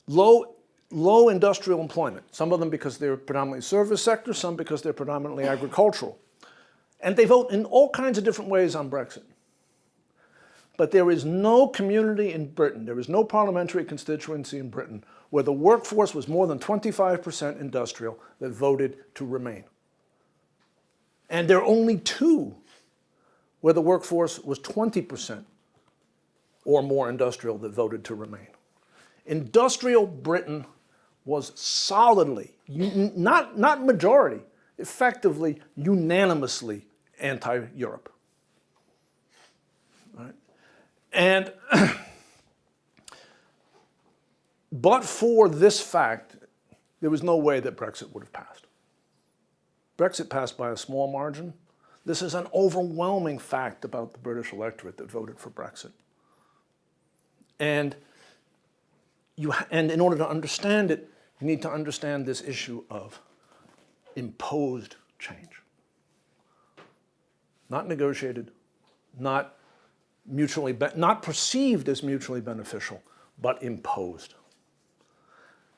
low industrial employment, some of them because they're predominantly service sector, some because they're predominantly agricultural. And they vote in all kinds of different ways on Brexit. But there is no community in Britain, there is no parliamentary constituency in Britain where the workforce was more than 25% industrial that voted to remain. And there are only two where the workforce was 20% or more industrial that voted to remain. Industrial Britain was solidly, not majority, effectively, unanimously anti-Europe. Right? And but for this fact, there was no way that Brexit would have passed. Brexit passed by a small margin. This is an overwhelming fact about the British electorate that voted for Brexit. And in order to understand it, you need to understand this issue of imposed change. Not negotiated, not perceived as mutually beneficial, but imposed.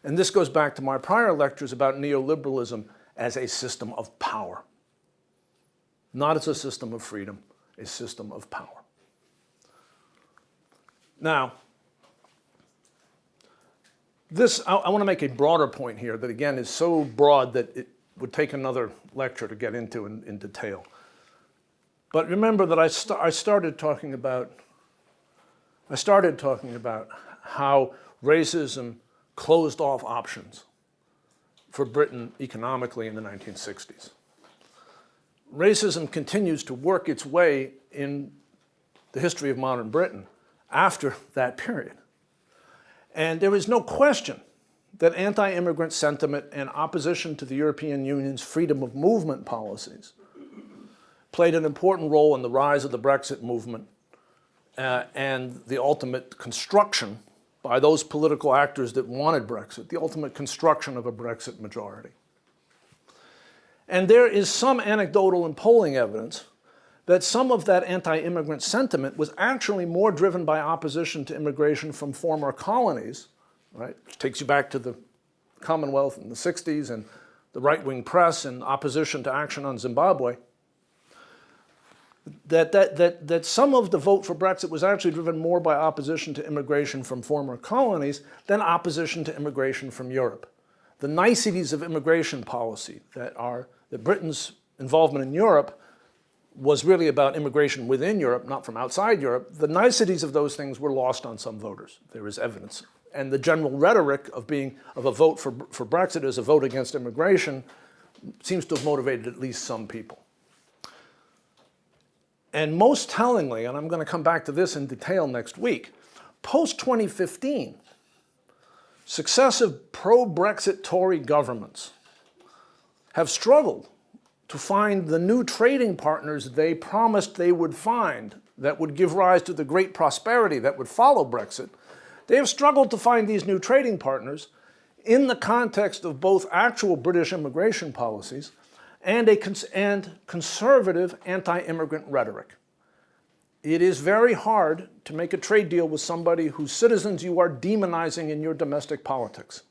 And this goes back to my prior lectures about neoliberalism as a system of power. Not as a system of freedom, a system of power. Now, I want to make a broader point here that, again, is so broad that it would take another lecture to get into in detail. But remember that I started talking about how racism closed off options for Britain economically in the 1960s. Racism continues to work its way in the history of modern Britain after that period. And there is no question that anti-immigrant sentiment and opposition to the European Union's freedom of movement policies played an important role in the rise of the Brexit movement and the ultimate construction by those political actors that wanted Brexit, the ultimate construction of a Brexit majority. And there is some anecdotal and polling evidence that some of that anti-immigrant sentiment was actually more driven by opposition to immigration from former colonies, right? Which takes you back to the Commonwealth in the 60s and the right-wing press and opposition to action on Zimbabwe. That some of the vote for Brexit was actually driven more by opposition to immigration from former colonies than opposition to immigration from Europe. The niceties of immigration policy that Britain's involvement in Europe was really about immigration within Europe, not from outside Europe. The niceties of those things were lost on some voters. There is evidence. And the general rhetoric of a vote for Brexit as a vote against immigration seems to have motivated at least some people. And most tellingly, and I'm going to come back to this in detail next week, post-2015, successive pro-Brexit Tory governments have struggled to find the new trading partners they promised they would find that would give rise to the great prosperity that would follow Brexit. They have struggled to find these new trading partners in the context of both actual British immigration policies and conservative anti-immigrant rhetoric. It is very hard to make a trade deal with somebody whose citizens you are demonizing in your domestic politics.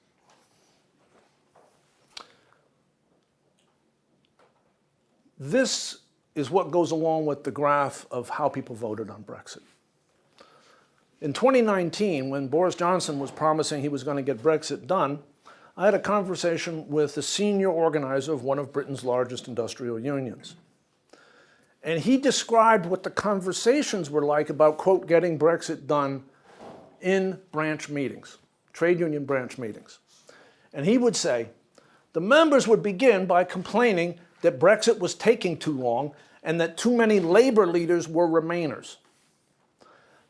This is what goes along with the graph of how people voted on Brexit. In 2019, when Boris Johnson was promising he was going to get Brexit done, I had a conversation with the senior organizer of one of Britain's largest industrial unions. And he described what the conversations were like about, quote, getting Brexit done in branch meetings, trade union branch meetings. And he would say, the members would begin by complaining that Brexit was taking too long and that too many labor leaders were Remainers.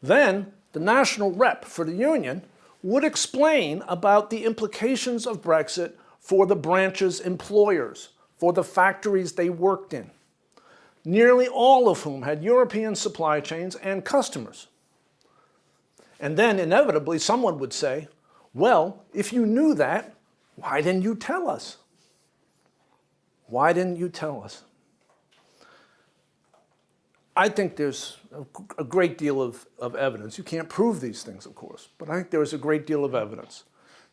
Then the national rep for the union would explain about the implications of Brexit for the branch's employers, for the factories they worked in, nearly all of whom had European supply chains and customers. And then inevitably someone would say, well, if you knew that, why didn't you tell us? Why didn't you tell us? I think there's a great deal of evidence. You can't prove these things, of course, but I think there is a great deal of evidence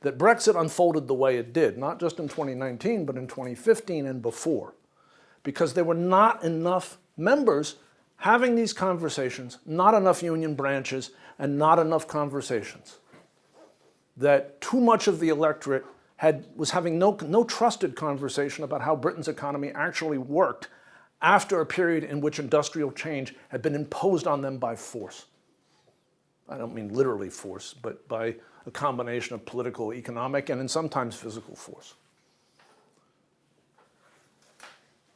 that Brexit unfolded the way it did, not just in 2019, but in 2015 and before, because there were not enough members having these conversations, not enough union branches, and not enough conversations. That too much of the electorate was having no trusted conversation about how Britain's economy actually worked after a period in which industrial change had been imposed on them by force. I don't mean literally force, but by a combination of political, economic, and sometimes physical force.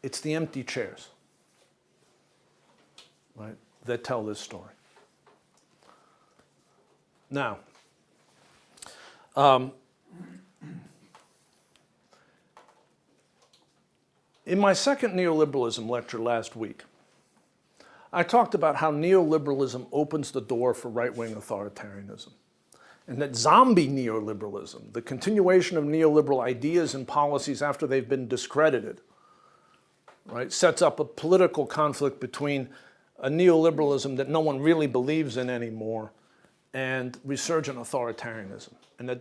It's the empty chairs, right, that tell this story. Now, in my second neoliberalism lecture last week, I talked about how neoliberalism opens the door for right-wing authoritarianism, and that zombie neoliberalism, the continuation of neoliberal ideas and policies after they've been discredited, right, sets up a political conflict between a neoliberalism that no one really believes in anymore and resurgent authoritarianism, and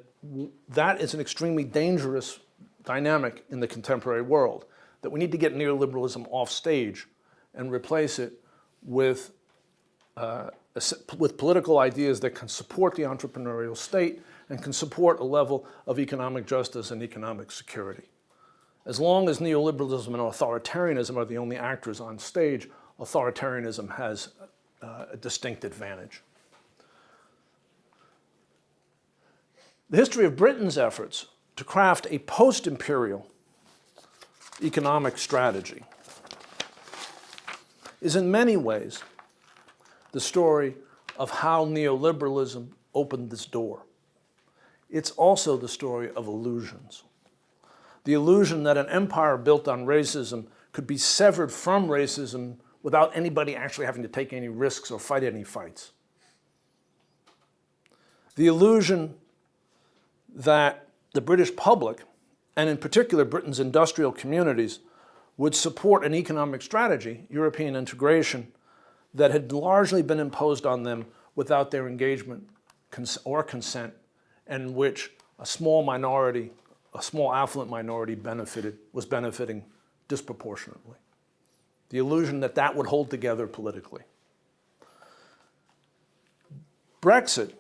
that is an extremely dangerous dynamic in the contemporary world, that we need to get neoliberalism off stage and replace it with political ideas that can support the entrepreneurial state and can support a level of economic justice and economic security. As long as neoliberalism and authoritarianism are the only actors on stage, authoritarianism has a distinct advantage. The history of Britain's efforts to craft a post-imperial economic strategy is in many ways the story of how neoliberalism opened this door. It's also the story of illusions. The illusion that an empire built on racism could be severed from racism without anybody actually having to take any risks or fight any fights. The illusion that the British public, and in particular Britain's industrial communities, would support an economic strategy, European integration, that had largely been imposed on them without their engagement or consent, and which a small minority, a small affluent minority was benefiting disproportionately. The illusion that that would hold together politically. Brexit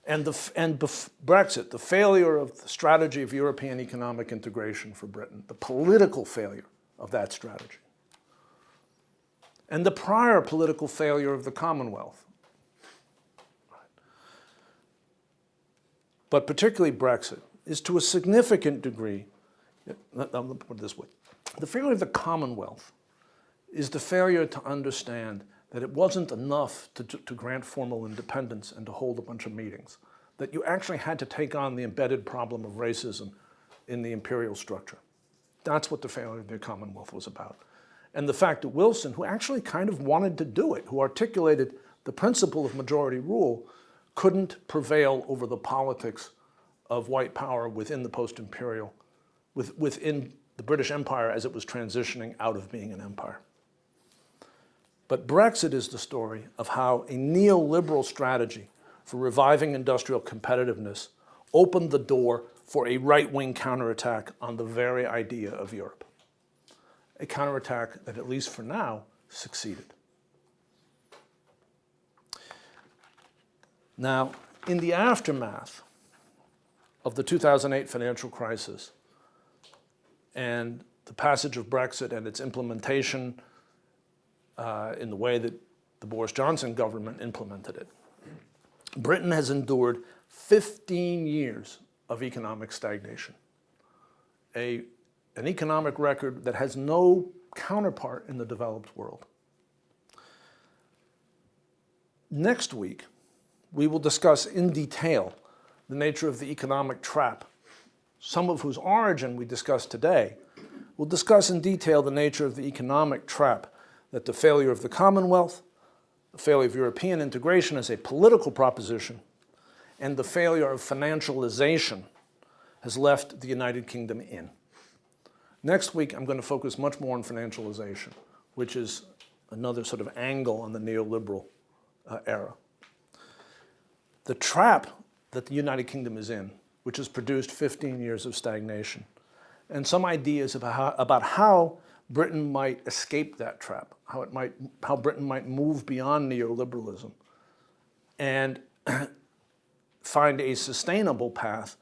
Brexit, the failure of the strategy of European economic integration for Britain, the political failure of that strategy, and the prior political failure of the Commonwealth. But particularly Brexit is to a significant degree, let me put it this way, the failure of the Commonwealth is the failure to understand that it wasn't enough to grant formal independence and to hold a bunch of meetings, that you actually had to take on the embedded problem of racism in the imperial structure. That's what the failure of the Commonwealth was about. And the fact that Wilson, who actually kind of wanted to do it, who articulated the principle of majority rule, couldn't prevail over the politics of white power within the post-imperial, within the British Empire as it was transitioning out of being an empire. But Brexit is the story of how a neoliberal strategy for reviving industrial competitiveness opened the door for a right-wing counterattack on the very idea of Europe. A counterattack that, at least for now, succeeded. Now, in the aftermath of the 2008 financial crisis and the passage of Brexit and its implementation in the way that the Boris Johnson government implemented it. Britain has endured 15 years of economic stagnation, an economic record that has no counterpart in the developed world. Next week, we will discuss in detail the nature of the economic trap, some of whose origin we discussed today. We'll discuss in detail the nature of the economic trap that the failure of the Commonwealth, the failure of European integration as a political proposition, and the failure of financialization has left the United Kingdom in. Next week, I'm going to focus much more on financialization, which is another sort of angle on the neoliberal era. The trap that the United Kingdom is in, which has produced 15 years of stagnation, and some ideas about how Britain might escape that trap, how Britain might move beyond neoliberalism and find a sustainable path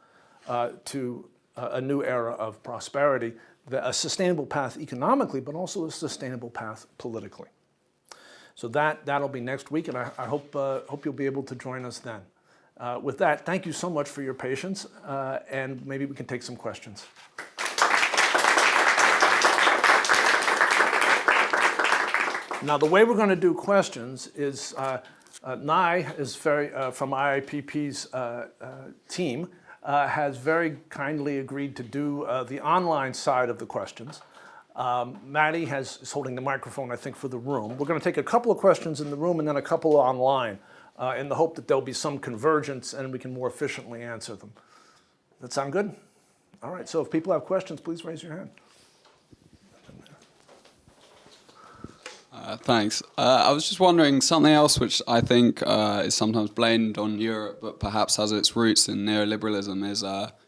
to a new era of prosperity, a sustainable path economically, but also a sustainable path politically. So that'll be next week, and I hope you'll be able to join us then. With that, thank you so much for your patience, and maybe we can take some questions. Now, the way we're going to do questions is Nai is from IIPP's team has very kindly agreed to do the online side of the questions. Maddie is holding the microphone, I think, for the room. We're going to take a couple of questions in the room and then a couple online in the hope that there'll be some convergence and we can more efficiently answer them. Does that sound good? All right, so if people have questions, please raise your hand. Thanks. I was just wondering something else which I think is sometimes blamed on Europe, but perhaps has its roots in neoliberalism, is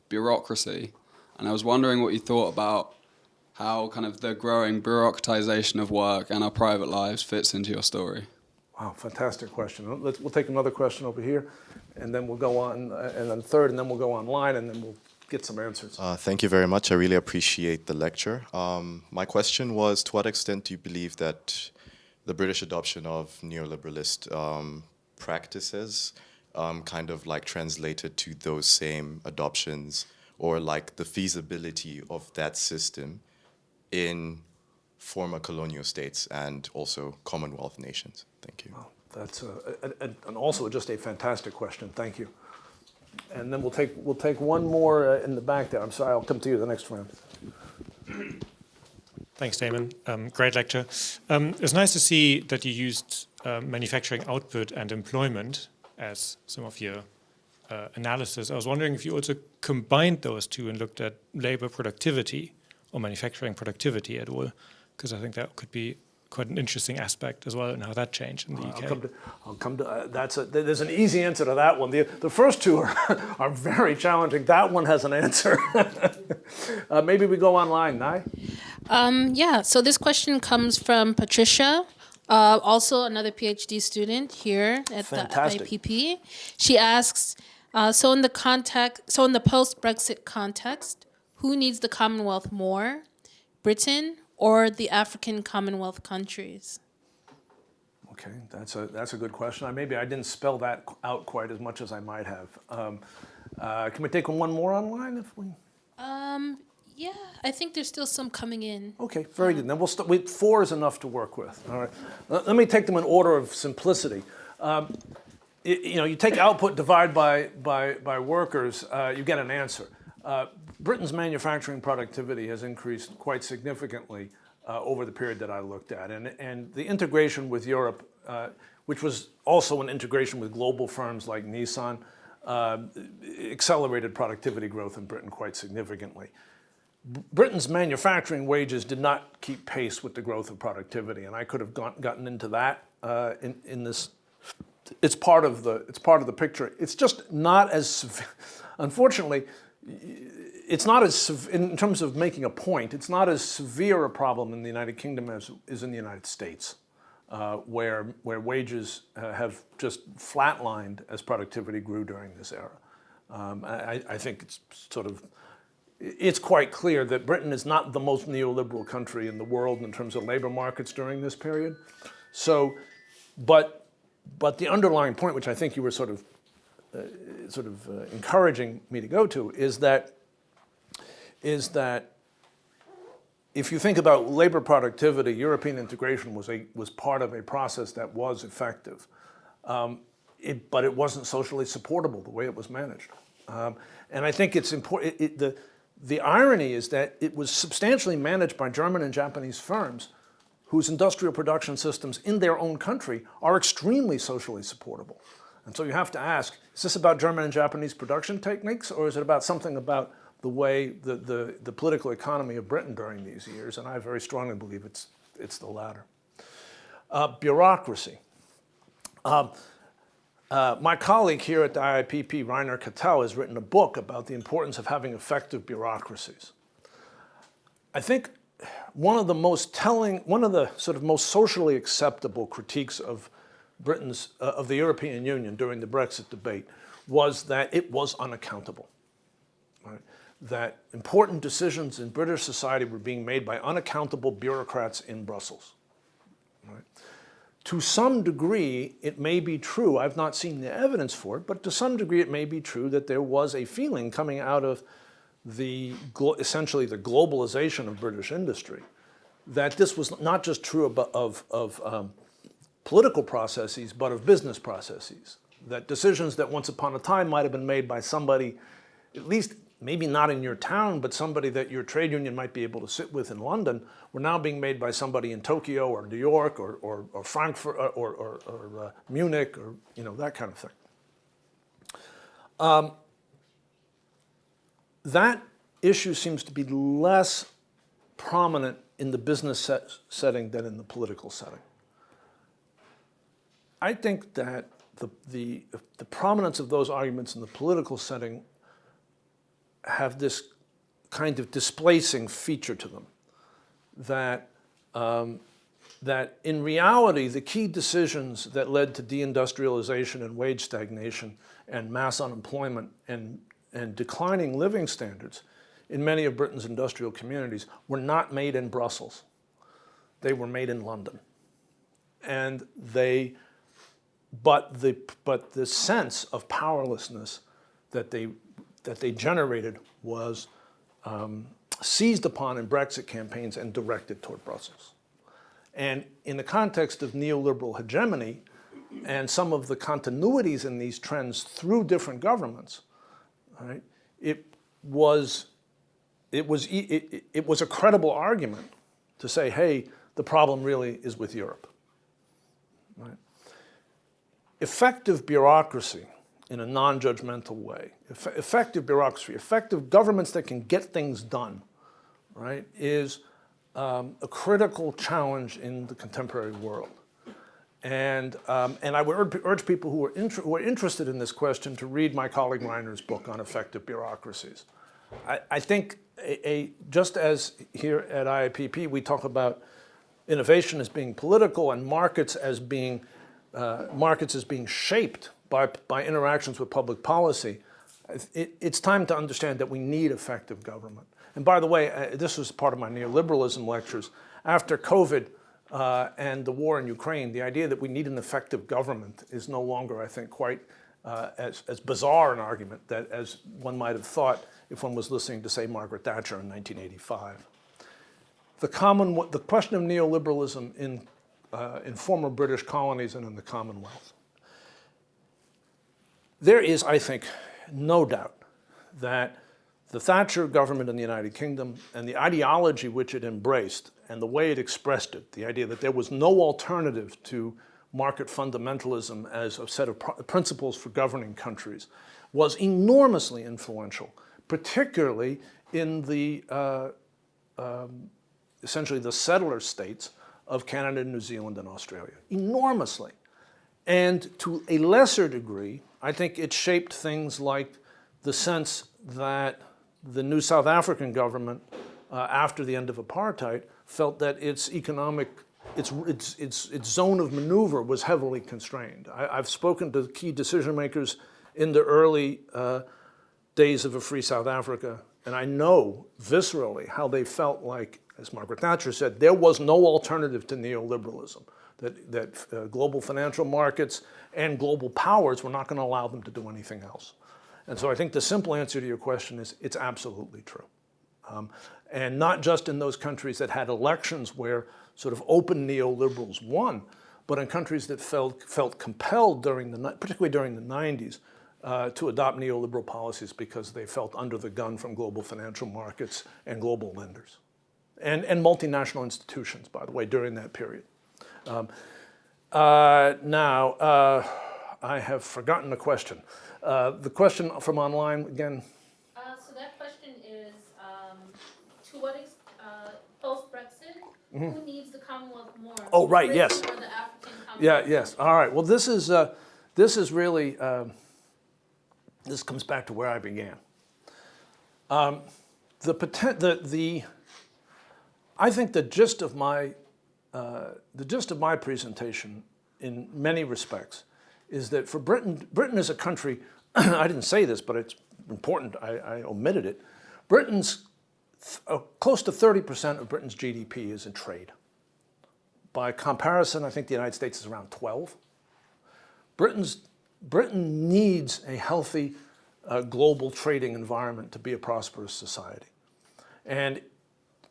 bureaucracy. And I was wondering what you thought about how kind of the growing bureaucratization of work and our private lives fits into your story. Wow, fantastic question. We'll take another question over here, and then we'll go on, and then third, and then we'll go online, and then we'll get some answers. Thank you very much. I really appreciate the lecture. My question was, to what extent do you believe that the British adoption of neoliberalist practices kind of like translated to those same adoptions, or like the feasibility of that system in former colonial states and also Commonwealth nations? Thank you. Wow, that's and also just a fantastic question. Thank you. And then we'll take one more in the back there. I'm sorry, I'll come to you the next round. Thanks, Damon. Great lecture. It's nice to see that you used manufacturing output and employment as some of your analysis. I was wondering if you also combined those two and looked at labor productivity or manufacturing productivity at all, because I think that could be quite an interesting aspect as well, and how that changed in the UK. I'll come to there's an easy answer to that one. The first two are very challenging. That one has an answer. Maybe we go online, Nai? Yeah, so this question comes from Patricia, also another PhD student here at Fantastic. the IPP. She asks, so in the post-Brexit context, who needs the Commonwealth more, Britain or the African Commonwealth countries? Okay, that's a good question. Maybe I didn't spell that out quite as much as I might have. Can we take one more online if we? Yeah, I think there's still some coming in. Okay, very good. Then we'll start. 4 is enough to work with. All right. Let me take them in order of simplicity. You take output divide by workers, you get an answer. Britain's manufacturing productivity has increased quite significantly over the period that I looked at, and the integration with Europe, which was also an integration with global firms like Nissan, accelerated productivity growth in Britain quite significantly. Britain's manufacturing wages did not keep pace with the growth of productivity, and I could have gotten into that in this. It's part of the picture. It's just not as, unfortunately, it's not as, in terms of making a point, it's not as severe a problem in the United Kingdom as is in the United States, where wages have just flatlined as productivity grew during this era. I think it's quite clear that Britain is not the most neoliberal country in the world in terms of labor markets during this period. So, but the underlying point, which I think you were sort of encouraging me to go to, is that if you think about labor productivity, European integration was part of a process that was effective, but it wasn't socially supportable the way it was managed. And I think it's important. The irony is that it was substantially managed by German and Japanese firms whose industrial production systems in their own country are extremely socially supportable. And so you have to ask, is this about German and Japanese production techniques, or is it about something about the way the political economy of Britain during these years? And I very strongly believe it's the latter. Bureaucracy. My colleague here at the IIPP, Rainer Cattell, has written a book about the importance of having effective bureaucracies. I think one of the sort of most socially acceptable critiques of of the European Union during the Brexit debate was that it was unaccountable. Right? That important decisions in British society were being made by unaccountable bureaucrats in Brussels. Right? To some degree, it may be true, I've not seen the evidence for it, but to some degree it may be true that there was a feeling coming out of essentially the globalization of British industry, that this was not just true of political processes, but of business processes. That decisions that once upon a time might have been made by somebody, at least maybe not in your town, but somebody that your trade union might be able to sit with in London, were now being made by somebody in Tokyo or New York or Frankfurt or Munich or that kind of thing. That issue seems to be less prominent in the business setting than in the political setting. I think that the prominence of those arguments in the political setting have this kind of displacing feature to them, that in reality, the key decisions that led to deindustrialization and wage stagnation and mass unemployment and declining living standards in many of Britain's industrial communities were not made in Brussels. They were made in London. And but the sense of powerlessness that they generated was seized upon in Brexit campaigns and directed toward Brussels. And in the context of neoliberal hegemony and some of the continuities in these trends through different governments, right, it was a credible argument to say, hey, the problem really is with Europe. Right? Effective bureaucracy in a non-judgmental way, effective bureaucracy, effective governments that can get things done, right, is a critical challenge in the contemporary world. And I would urge people who are interested in this question to read my colleague Reiner's book on effective bureaucracies. I think just as here at IIPP we talk about innovation as being political and markets as being shaped by interactions with public policy, it's time to understand that we need effective government. And by the way, this was part of my neoliberalism lectures. After COVID and the war in Ukraine, the idea that we need an effective government is no longer, I think, quite as bizarre an argument as one might have thought if one was listening to, say, Margaret Thatcher in 1985. The question of neoliberalism in former British colonies and in the Commonwealth. There is, I think, no doubt that the Thatcher government in the United Kingdom and the ideology which it embraced and the way it expressed it, the idea that there was no alternative to market fundamentalism as a set of principles for governing countries, was enormously influential, particularly in the essentially the settler states of Canada, New Zealand, and Australia, enormously. And to a lesser degree, I think it shaped things like the sense that the new South African government, after the end of apartheid, felt that its economic, its zone of maneuver was heavily constrained. I've spoken to key decision makers in the early days of a free South Africa, and I know viscerally how they felt like, as Margaret Thatcher said, there was no alternative to neoliberalism. that global financial markets and global powers were not going to allow them to do anything else. And so I think the simple answer to your question is it's absolutely true. And not just in those countries that had elections where sort of open neoliberals won, but in countries that felt compelled particularly during the 90s, to adopt neoliberal policies because they felt under the gun from global financial markets and global lenders. And multinational institutions, by the way, during that period. I have forgotten the question. The question from online, again. So that question is, to what post-Brexit, who needs the Commonwealth more? Oh, right, Britain yes. Or the African Commonwealth? Yeah, yes. All right. Well, this is really, this comes back to where I began. I think the gist of my presentation, in many respects, is that for Britain is a country. I didn't say this, but it's important. I omitted it. Close to 30% of Britain's GDP is in trade. By comparison, I think the United States is around 12. Britain needs a healthy global trading environment to be a prosperous society. And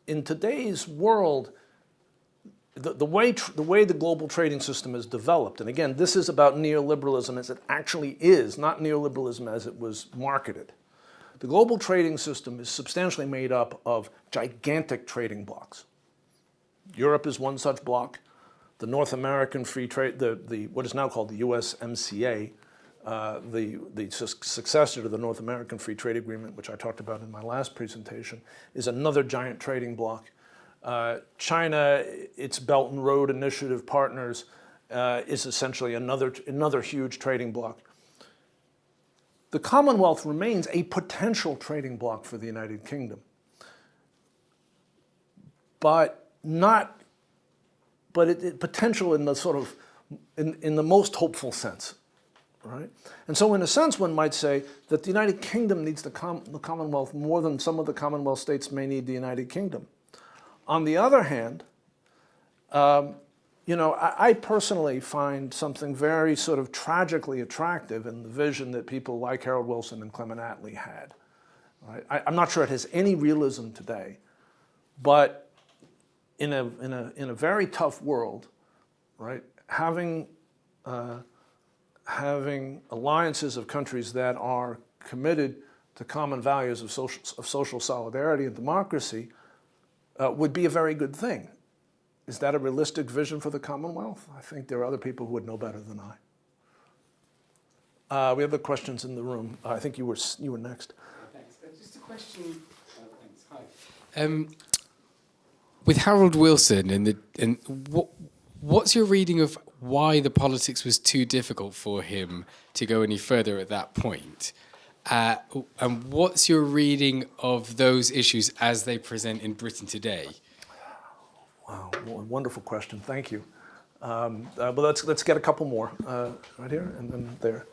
in today's world, the way the global trading system is developed, and again, this is about neoliberalism as it actually is, not neoliberalism as it was marketed. The global trading system is substantially made up of gigantic trading blocks. Europe is one such block. The North American free trade, what is now called the USMCA, the successor to the North American Free Trade Agreement, which I talked about in my last presentation, is another giant trading bloc. China, its Belt and Road Initiative partners, is essentially another huge trading bloc. The Commonwealth remains a potential trading bloc for the United Kingdom, but potential in the sort of in the most hopeful sense. Right? And so in a sense, one might say that the United Kingdom needs the Commonwealth more than some of the Commonwealth states may need the United Kingdom. On the other hand, I personally find something very sort of tragically attractive in the vision that people like Harold Wilson and Clement Attlee had. Right? I'm not sure it has any realism today, but in a very tough world, right, having alliances of countries that are committed to common values of social solidarity and democracy would be a very good thing. Is that a realistic vision for the Commonwealth? I think there are other people who would know better than I. We have the questions in the room. I think you were next. Thanks. Just a question. Thanks. Hi. With Harold Wilson what's your reading of why the politics was too difficult for him to go any further at that point? And what's your reading of those issues as they present in Britain today? Wow, wonderful question. Thank you. But let's get a couple more right here and then there.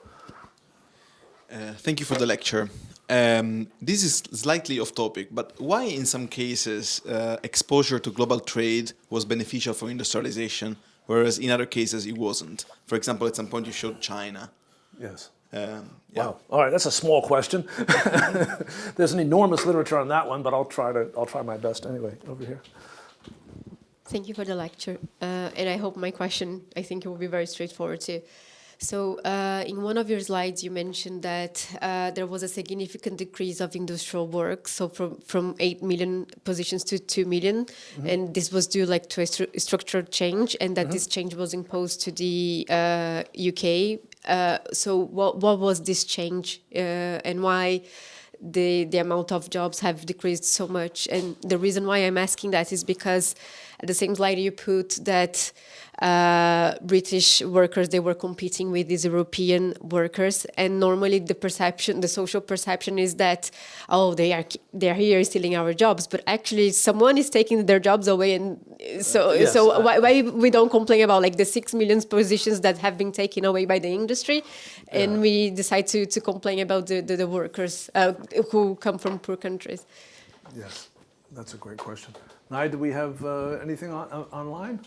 Thank you for the lecture. This is slightly off topic, but why in some cases exposure to global trade was beneficial for industrialization, whereas in other cases it wasn't? For example, at some point you showed China. Yes. Yeah. Wow. All right, that's a small question. There's an enormous literature on that one, but I'll try my best anyway. Over here. Thank you for the lecture, and I hope my question, I think it will be very straightforward too. So in one of your slides, you mentioned that there was a significant decrease of industrial work, so from 8 million positions to 2 million, and this was due to a structural change, and that this change was imposed to the UK. So what was this change, and why the amount of jobs have decreased so much? And the reason why I'm asking that is because at the same slide you put that British workers, they were competing with these European workers, and normally the social perception is that, oh, they're here stealing our jobs, but actually someone is taking their jobs away, and why we don't complain about the 6 million positions that have been taken away by the industry, and we decide to complain about the workers who come from poor countries. Yes, that's a great question. Nye, do we have anything online?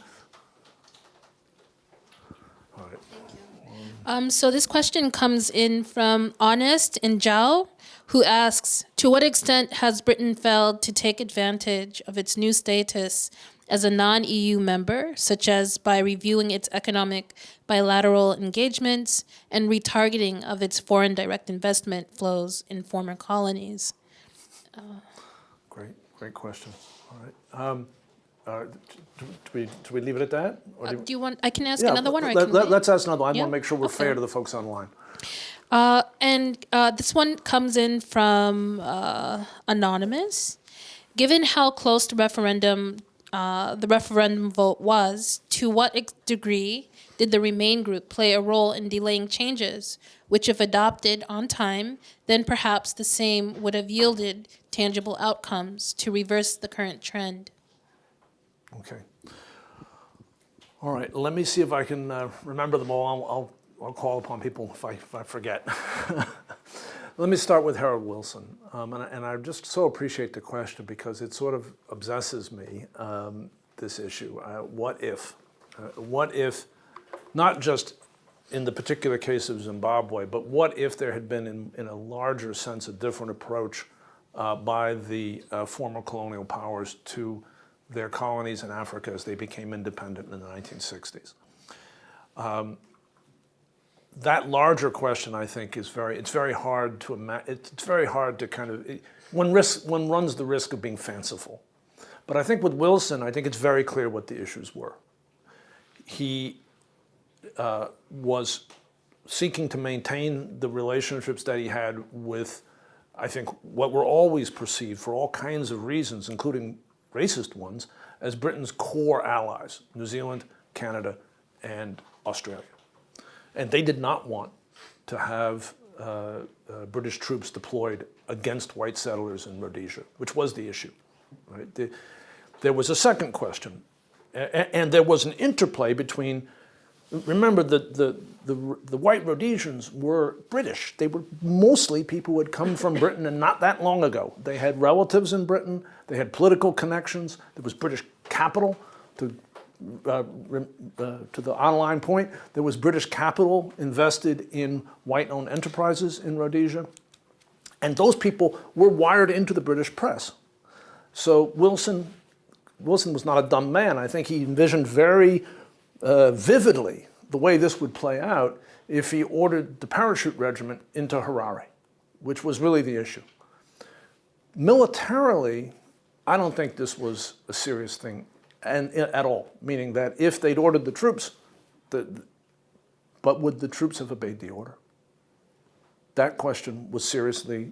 All right. So this question comes in from Honest in Zhao, who asks, to what extent has Britain failed to take advantage of its new status as a non-EU member, such as by reviewing its economic bilateral engagements and retargeting of its foreign direct investment flows in former colonies? Great question. All right. Do we leave it at that? Or Do you want? I can ask yeah, another one, or I can wait? let's ask another one. I Yeah? want to make sure we're Okay. fair to the folks online. And this one comes in from Anonymous. Given how close the referendum vote was, to what degree did the Remain group play a role in delaying changes, which, if adopted on time, then perhaps the same would have yielded tangible outcomes to reverse the current trend? Okay. All right. Let me see if I can remember them all. I'll call upon people if I forget. Let me start with Harold Wilson. And I just so appreciate the question because it sort of obsesses me, this issue. What if? What if, not just in the particular case of Zimbabwe, but what if there had been, in a larger sense, a different approach by the former colonial powers to their colonies in Africa as they became independent in the 1960s? That larger question, I think, it's very hard to imagine. It's very hard to kind of, one runs the risk of being fanciful. But I think with Wilson, I think it's very clear what the issues were. He was seeking to maintain the relationships that he had with, I think, what were always perceived for all kinds of reasons, including racist ones, as Britain's core allies, New Zealand, Canada, and Australia. And they did not want to have British troops deployed against white settlers in Rhodesia, which was the issue. Right? There was a second question, and there was an interplay between. Remember, the white Rhodesians were British. They were mostly people who had come from Britain, and not that long ago. They had relatives in Britain. They had political connections. There was British capital. To the online point, there was British capital invested in white-owned enterprises in Rhodesia. And those people were wired into the British press. So Wilson was not a dumb man. I think he envisioned very vividly the way this would play out if he ordered the parachute regiment into Harare, which was really the issue. Militarily, I don't think this was a serious thing at all, meaning that if they'd ordered the troops, but would the troops have obeyed the order? That question was seriously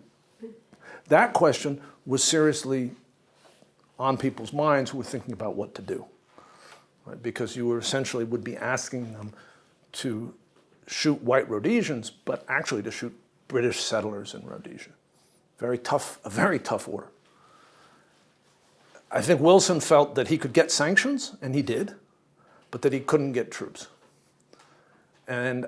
on people's minds who were thinking about what to do. Right? Because you essentially would be asking them to shoot white Rhodesians, but actually to shoot British settlers in Rhodesia. A very tough order. I think Wilson felt that he could get sanctions, and he did, but that he couldn't get troops. And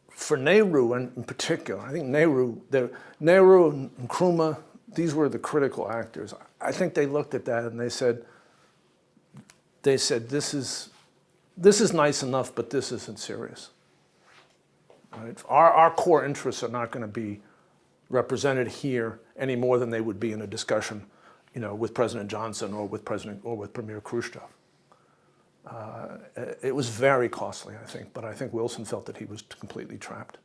for Nehru in particular, I think Nehru and Nkrumah, these were the critical actors. I think they looked at that and they said, this is nice enough, but this isn't serious. Right? Our core interests are not going to be represented here any more than they would be in a discussion, with President Johnson or with Premier Khrushchev. It was very costly, I think, but I think Wilson felt that he was completely trapped.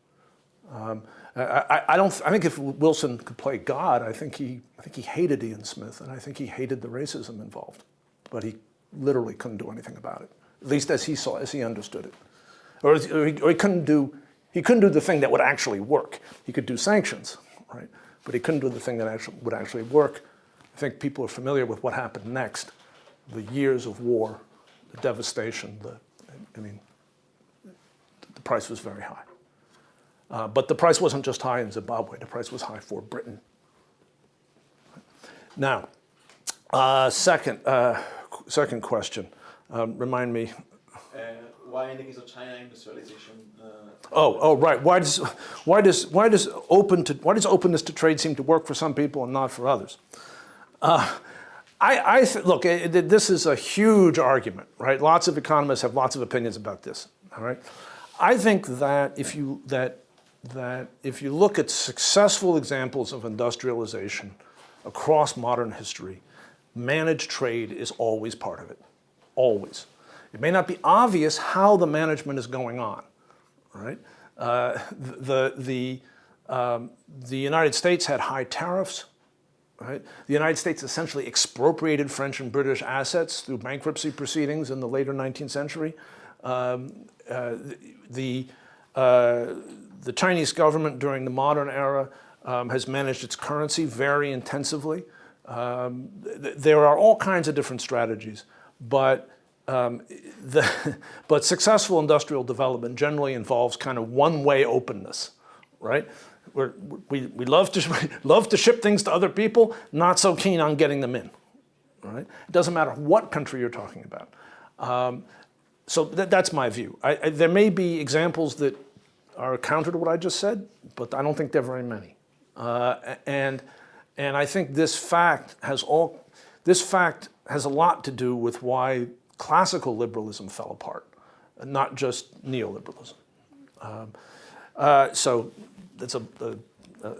I think if Wilson could play God, I think he hated Ian Smith, and I think he hated the racism involved, but he literally couldn't do anything about it, at least as he understood it, or he couldn't do the thing that would actually work. He could do sanctions, right? But he couldn't do the thing that would actually work. I think people are familiar with what happened next, the years of war, the devastation. The price was very high. But the price wasn't just high in Zimbabwe. The price was high for Britain. Now, second question. Remind me. Why in the case of China industrialization? Right. Why does openness to trade seem to work for some people and not for others? Look, this is a huge argument, right? Lots of economists have lots of opinions about this. All right. I think that if you look at successful examples of industrialization across modern history, managed trade is always part of it, always. It may not be obvious how the management is going on, right? The United States had high tariffs, right? The United States essentially expropriated French and British assets through bankruptcy proceedings in the later 19th century. The Chinese government during the modern era has managed its currency very intensively. There are all kinds of different strategies, but but successful industrial development generally involves kind of one-way openness, right? We love to ship things to other people, not so keen on getting them in, right? It doesn't matter what country you're talking about. So that's my view. There may be examples that are counter to what I just said, but I don't think there are very many. And I think this fact has a lot to do with why classical liberalism fell apart, not just neoliberalism. So that's a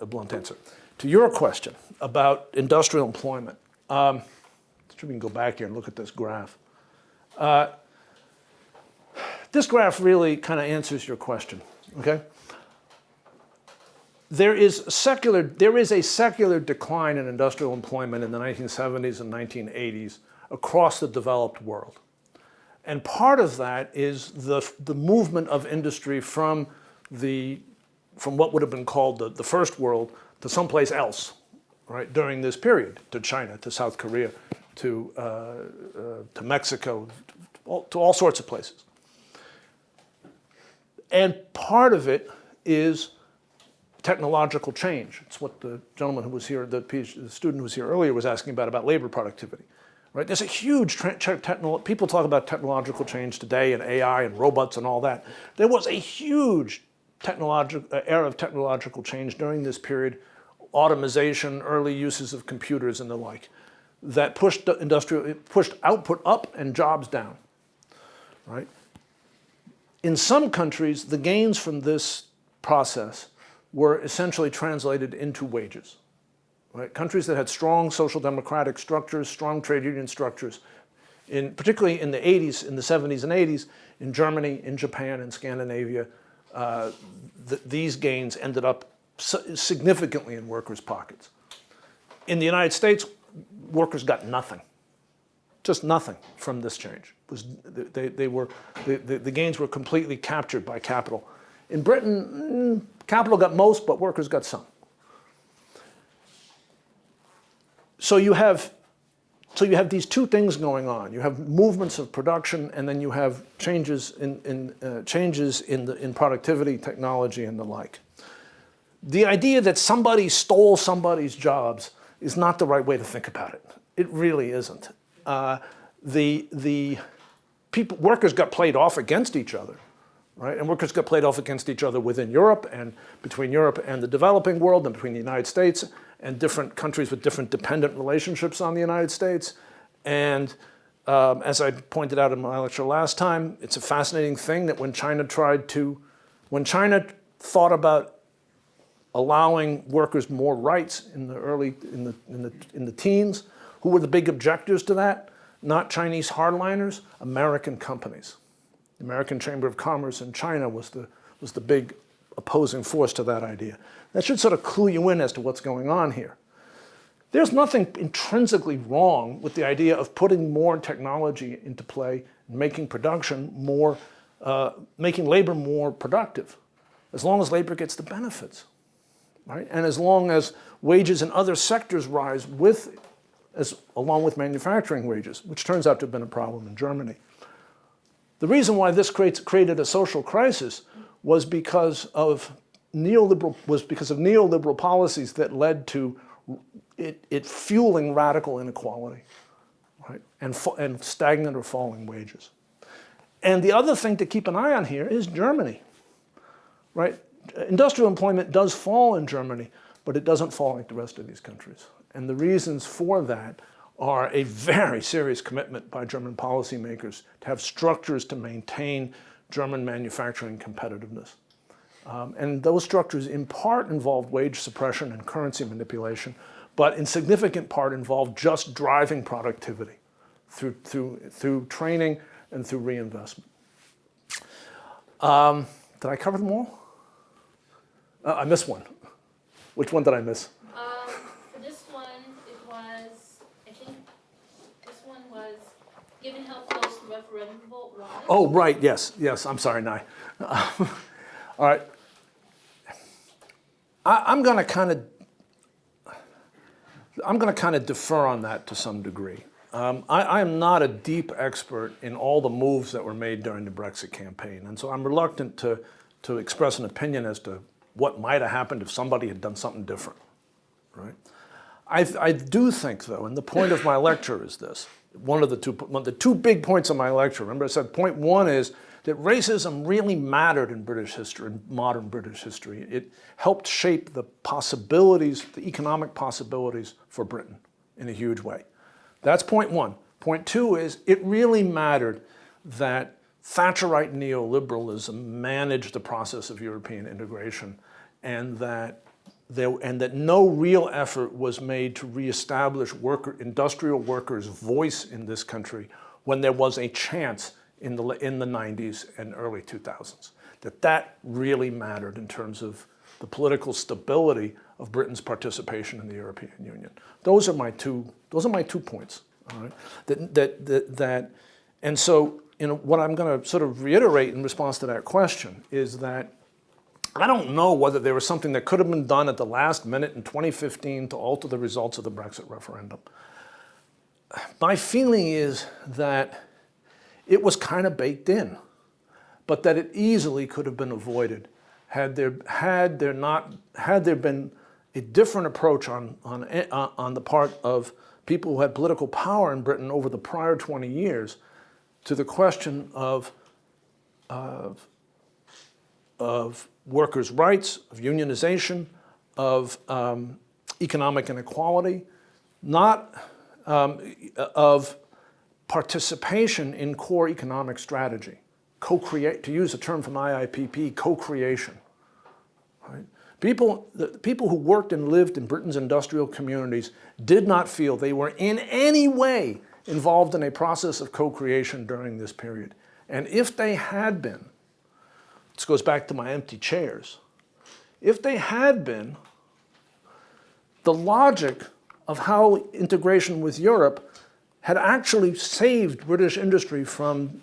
blunt answer. To your question about industrial employment, we can go back here and look at this graph. This graph really kind of answers your question, okay? There is a secular decline in industrial employment in the 1970s and 1980s across the developed world. And part of that is the movement of industry from what would have been called the first world to someplace else, right, during this period, to China, to South Korea, to Mexico, to all sorts of places. And part of it is technological change. It's what the gentleman who was here, the student who was here earlier was asking about labor productivity. Right? There's a huge people talk about technological change today and AI and robots and all that. There was a huge era of technological change during this period, automation, early uses of computers and the like, that pushed output up and jobs down. Right? In some countries, the gains from this process were essentially translated into wages. Right? Countries that had strong social democratic structures, strong trade union structures, particularly in the 80s, in the 70s and 80s, in Germany, in Japan, in Scandinavia, these gains ended up significantly in workers' pockets. In the United States, workers got nothing, just nothing from this change. The gains were completely captured by capital. In Britain, capital got most, but workers got some. So you have these two things going on. You have movements of production, and then you have changes in productivity, technology, and the like. The idea that somebody stole somebody's jobs is not the right way to think about it. It really isn't. Workers got played off against each other, right? And workers got played off against each other within Europe and between Europe and the developing world and between the United States and different countries with different dependent relationships on the United States. And as I pointed out in my lecture last time, it's a fascinating thing that when China thought about allowing workers more rights in the teens, who were the big objectors to that? Not Chinese hardliners, American companies. The American Chamber of Commerce in China was the big opposing force to that idea. That should sort of clue you in as to what's going on here. There's nothing intrinsically wrong with the idea of putting more technology into play, and making labor more productive, as long as labor gets the benefits, right? And as long as wages in other sectors rise along with manufacturing wages, which turns out to have been a problem in Germany. The reason why this created a social crisis was because of neoliberal policies that led to it fueling radical inequality, right? And stagnant or falling wages. And the other thing to keep an eye on here is Germany, right? Industrial employment does fall in Germany, but it doesn't fall like the rest of these countries. And the reasons for that are a very serious commitment by German policymakers to have structures to maintain German manufacturing competitiveness. And those structures in part involved wage suppression and currency manipulation, but in significant part involved just driving productivity through training and through reinvestment. Did I cover them all? I missed one. Which one did I miss? For this one, it was, I think, this one was given how close the referendum vote was. Oh, right, yes, I'm sorry, Nye. All right. I'm going to kind of defer on that to some degree. I am not a deep expert in all the moves that were made during the Brexit campaign, and so I'm reluctant to express an opinion as to what might have happened if somebody had done something different, right? I do think, though, and the point of my lecture is this, one of the two big points of my lecture, remember I said point one is that racism really mattered in British history, in modern British history. It helped shape the possibilities, the economic possibilities for Britain in a huge way. That's point one. Point two is it really mattered that Thatcherite neoliberalism managed the process of European integration, and that no real effort was made to reestablish industrial workers' voice in this country when there was a chance in the 90s and early 2000s. That really mattered in terms of the political stability of Britain's participation in the European Union. Those are my two points. All right? And so, what I'm going to sort of reiterate in response to that question is that I don't know whether there was something that could have been done at the last minute in 2015 to alter the results of the Brexit referendum. My feeling is that it was kind of baked in, but that it easily could have been avoided had there been a different approach on the part of people who had political power in Britain over the prior 20 years to the question of workers' rights, of unionization, of economic inequality, not of participation in core economic strategy, to use a term from IIPP, co-creation. Right? The people who worked and lived in Britain's industrial communities did not feel they were in any way involved in a process of co-creation during this period. And if they had been, this goes back to my empty chairs, if they had been, the logic of how integration with Europe had actually saved British industry from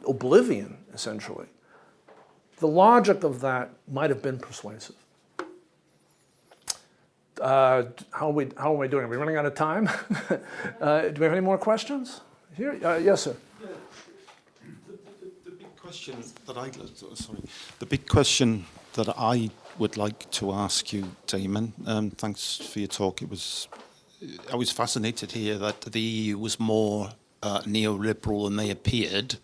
oblivion, essentially. The logic of that might have been persuasive. How are we doing? Are we running out of time? Do we have any more questions? Here, yes, sir. Yeah. The big question that the big question that I would like to ask you, Damon. Thanks for your talk. I was fascinated here that the EU was more neoliberal than they appeared.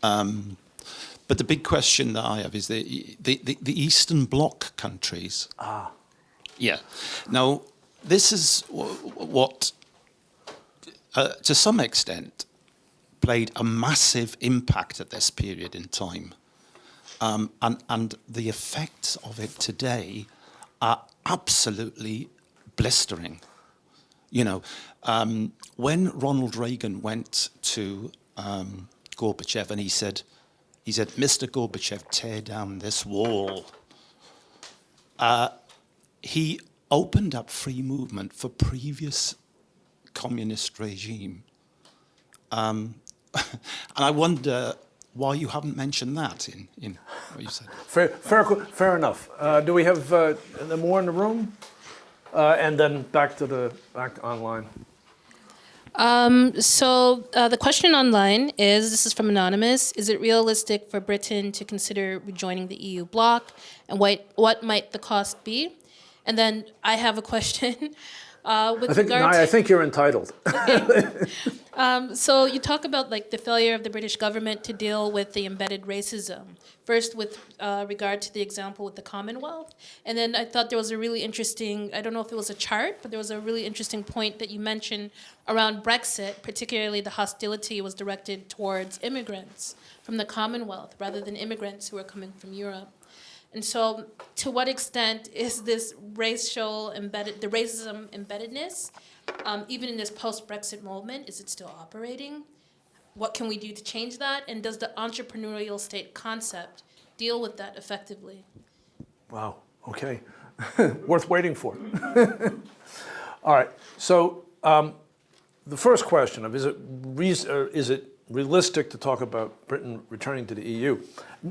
But the big question that I have is the Eastern Bloc countries. Ah. Yeah. Now, this is what, to some extent, played a massive impact at this period in time. And the effects of it today are absolutely blistering. When Ronald Reagan went to Gorbachev and he said, "Mr. Gorbachev, tear down this wall." He opened up free movement for previous communist regime. And I wonder why you haven't mentioned that in what you said. Fair enough. Do we have more in the room? And then back online. So the question online is, this is from Anonymous, is it realistic for Britain to consider rejoining the EU bloc, and what might the cost be? And then I have a question. I think you're entitled. So you talk about like the failure of the British government to deal with the embedded racism. First, with regard to the example with the Commonwealth, and then I thought there was a really interesting, I don't know if it was a chart, but there was a really interesting point that you mentioned around Brexit, particularly the hostility was directed towards immigrants from the Commonwealth rather than immigrants who are coming from Europe. And so, to what extent is this the racism embeddedness, even in this post-Brexit moment, is it still operating? What can we do to change that? And does the entrepreneurial state concept deal with that effectively? Wow, okay. Worth waiting for. All right, so the first question of is it realistic to talk about Britain returning to the EU?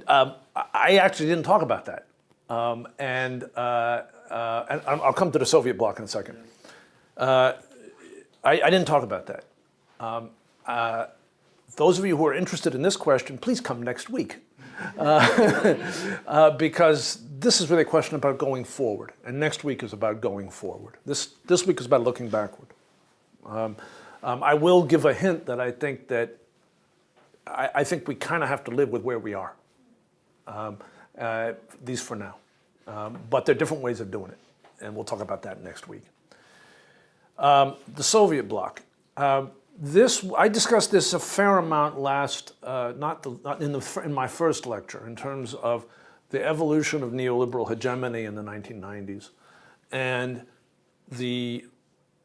I actually didn't talk about that. And I'll come to the Soviet bloc in a second. I didn't talk about that. Those of you who are interested in this question, please come next week. Because this is really a question about going forward. And next week is about going forward. This week is about looking backward. I will give a hint that I think we kind of have to live with where we are, at least for now. But there are different ways of doing it, and we'll talk about that next week. The Soviet bloc. I discussed this a fair amount in my first lecture in terms of the evolution of neoliberal hegemony in the 1990s and the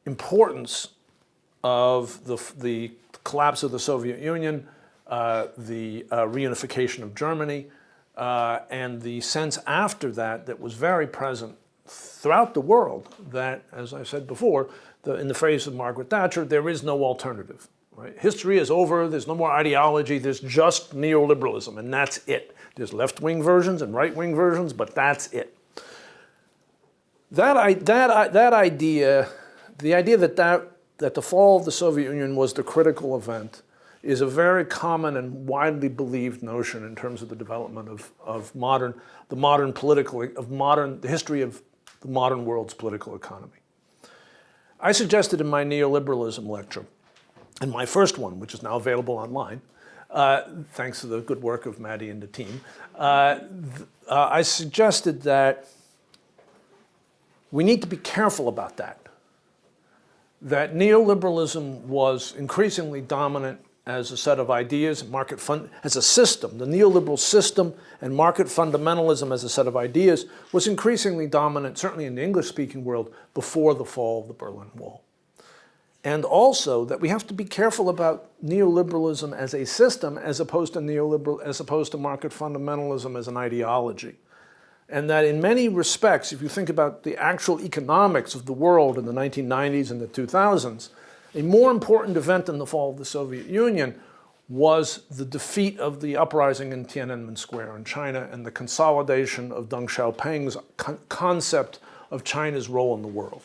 importance of the collapse of the Soviet Union, the reunification of Germany, and the sense after that was very present throughout the world that, as I said before, in the phrase of Margaret Thatcher, there is no alternative. Right? History is over, there's no more ideology, there's just neoliberalism, and that's it. There's left-wing versions and right-wing versions, but that's it. That idea, the idea that the fall of the Soviet Union was the critical event, is a very common and widely believed notion in terms of the development of the history of the modern world's political economy. I suggested in my neoliberalism lecture, in my first one, which is now available online, thanks to the good work of Maddie and the team, I suggested that we need to be careful about that. That neoliberalism was increasingly dominant as a set of ideas, as a system. The neoliberal system and market fundamentalism as a set of ideas was increasingly dominant, certainly in the English-speaking world, before the fall of the Berlin Wall. And also that we have to be careful about neoliberalism as a system as opposed to market fundamentalism as an ideology. And that in many respects, if you think about the actual economics of the world in the 1990s and the 2000s, a more important event than the fall of the Soviet Union was the defeat of the uprising in Tiananmen Square in China and the consolidation of Deng Xiaoping's concept of China's role in the world.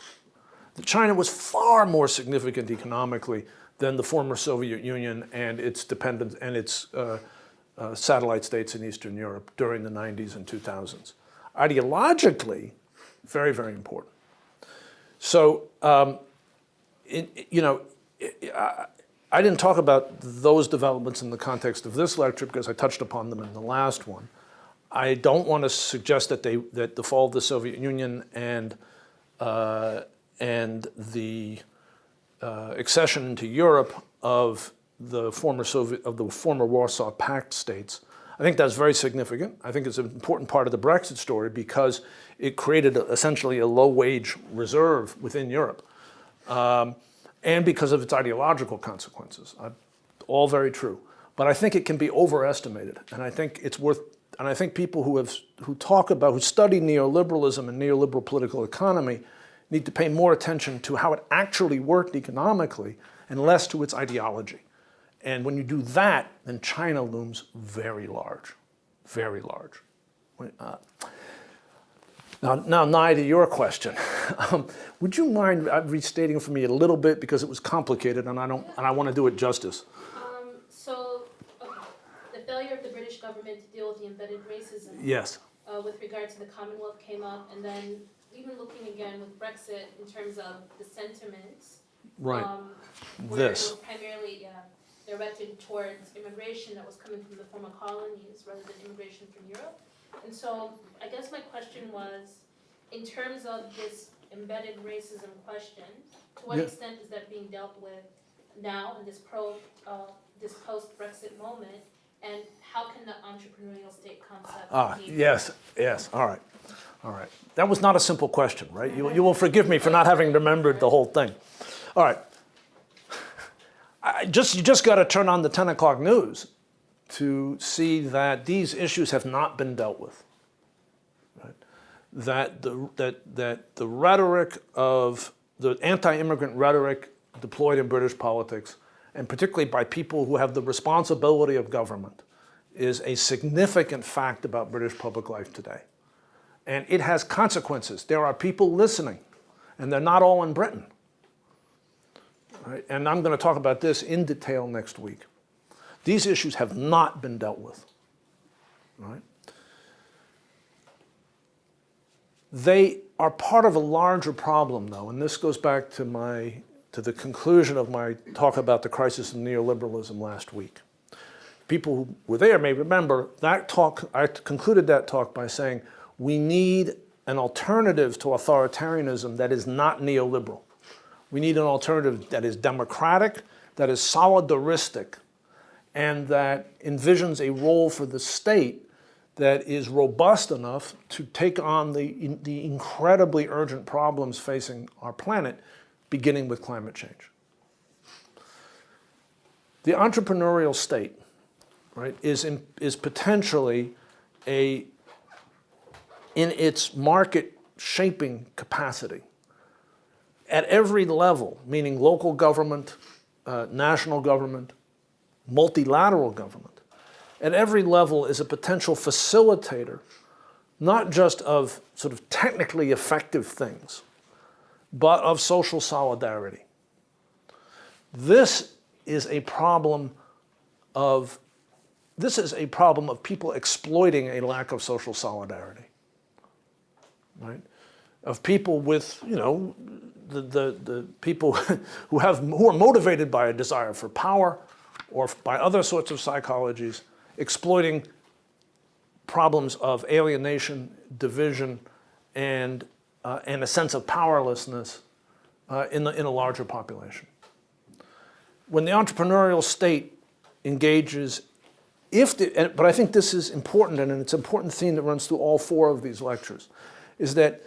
That China was far more significant economically than the former Soviet Union and its dependent and its satellite states in Eastern Europe during the 90s and 2000s. Ideologically, very, very important. So, I didn't talk about those developments in the context of this lecture because I touched upon them in the last one. I don't want to suggest that the fall of the Soviet Union and the accession into Europe of the former Warsaw Pact states, I think that's very significant. I think it's an important part of the Brexit story because it created essentially a low-wage reserve within Europe. And because of its ideological consequences. All very true. But I think it can be overestimated. And I think it's worth, and I think people who study neoliberalism and neoliberal political economy need to pay more attention to how it actually worked economically and less to its ideology. And when you do that, then China looms very large, very large. Now, Nye, to your question, would you mind restating for me a little bit because it was complicated and I want to do it justice. The failure of the British government to deal with the embedded racism. Yes. With regard to the Commonwealth came up, and then even looking again with Brexit in terms of the sentiments, Right. where This. it was primarily directed towards immigration that was coming from the former colonies rather than immigration from Europe. And so I guess my question was, in terms of this embedded racism question, to what Yeah. extent is that being dealt with now in this post-Brexit moment, and how can the entrepreneurial state concept be- Yes, all right. That was not a simple question, right? You will forgive me for not having remembered the whole thing. All right. You just got to turn on the 10 o'clock news to see that these issues have not been dealt with. Right? That the rhetoric of the anti-immigrant rhetoric deployed in British politics, and particularly by people who have the responsibility of government, is a significant fact about British public life today. And it has consequences. There are people listening, and they're not all in Britain. Right? And I'm going to talk about this in detail next week. These issues have not been dealt with. Right? They are part of a larger problem, though, and this goes back to the conclusion of my talk about the crisis of neoliberalism last week. People who were there may remember that talk. I concluded that talk by saying we need an alternative to authoritarianism that is not neoliberal. We need an alternative that is democratic, that is solidaristic, and that envisions a role for the state that is robust enough to take on the incredibly urgent problems facing our planet, beginning with climate change. The entrepreneurial state, right, is potentially in its market shaping capacity at every level, meaning local government, national government, multilateral government, at every level is a potential facilitator, not just of sort of technically effective things, but of social solidarity. This is a problem of people exploiting a lack of social solidarity, right? Of people with, the people who are motivated by a desire for power or by other sorts of psychologies, exploiting problems of alienation, division, and a sense of powerlessness in a larger population. When the entrepreneurial state engages, but I think this is important, and it's an important theme that runs through all four of these lectures, is that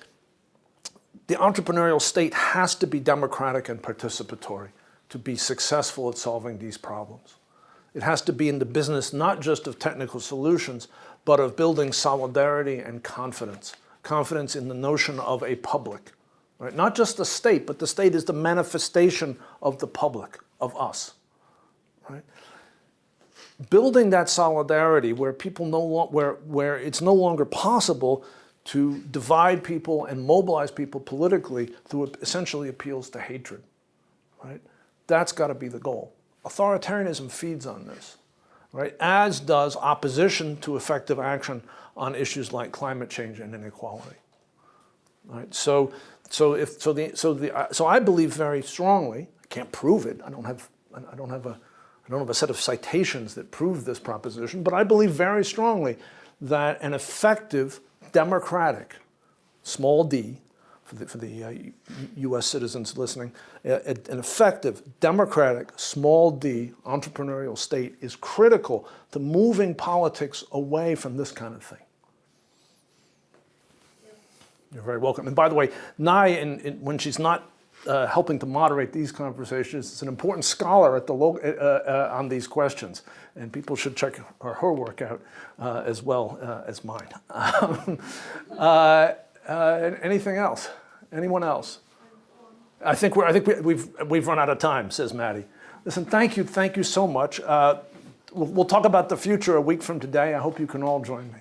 the entrepreneurial state has to be democratic and participatory to be successful at solving these problems. It has to be in the business not just of technical solutions, but of building solidarity and confidence. Confidence in the notion of a public, right? Not just the state, but the state is the manifestation of the public, of us, right? Building that solidarity where where it's no longer possible to divide people and mobilize people politically through essentially appeals to hatred, right? That's got to be the goal. Authoritarianism feeds on this, right? As does opposition to effective action on issues like climate change and inequality, right? So I believe very strongly. I can't prove it. I don't have a set of citations that prove this proposition, but I believe very strongly that an effective democratic, small d, for the U.S. citizens listening, an effective democratic, small d, entrepreneurial state is critical to moving politics away from this kind of thing. You're very welcome. And by the way, Nai, when she's not helping to moderate these conversations, is an important scholar at the on these questions, and people should check her work out as well as mine. Anything else? Anyone else? I think we've run out of time, says Maddie. Listen, thank you so much. We'll talk about the future a week from today. I hope you can all join me.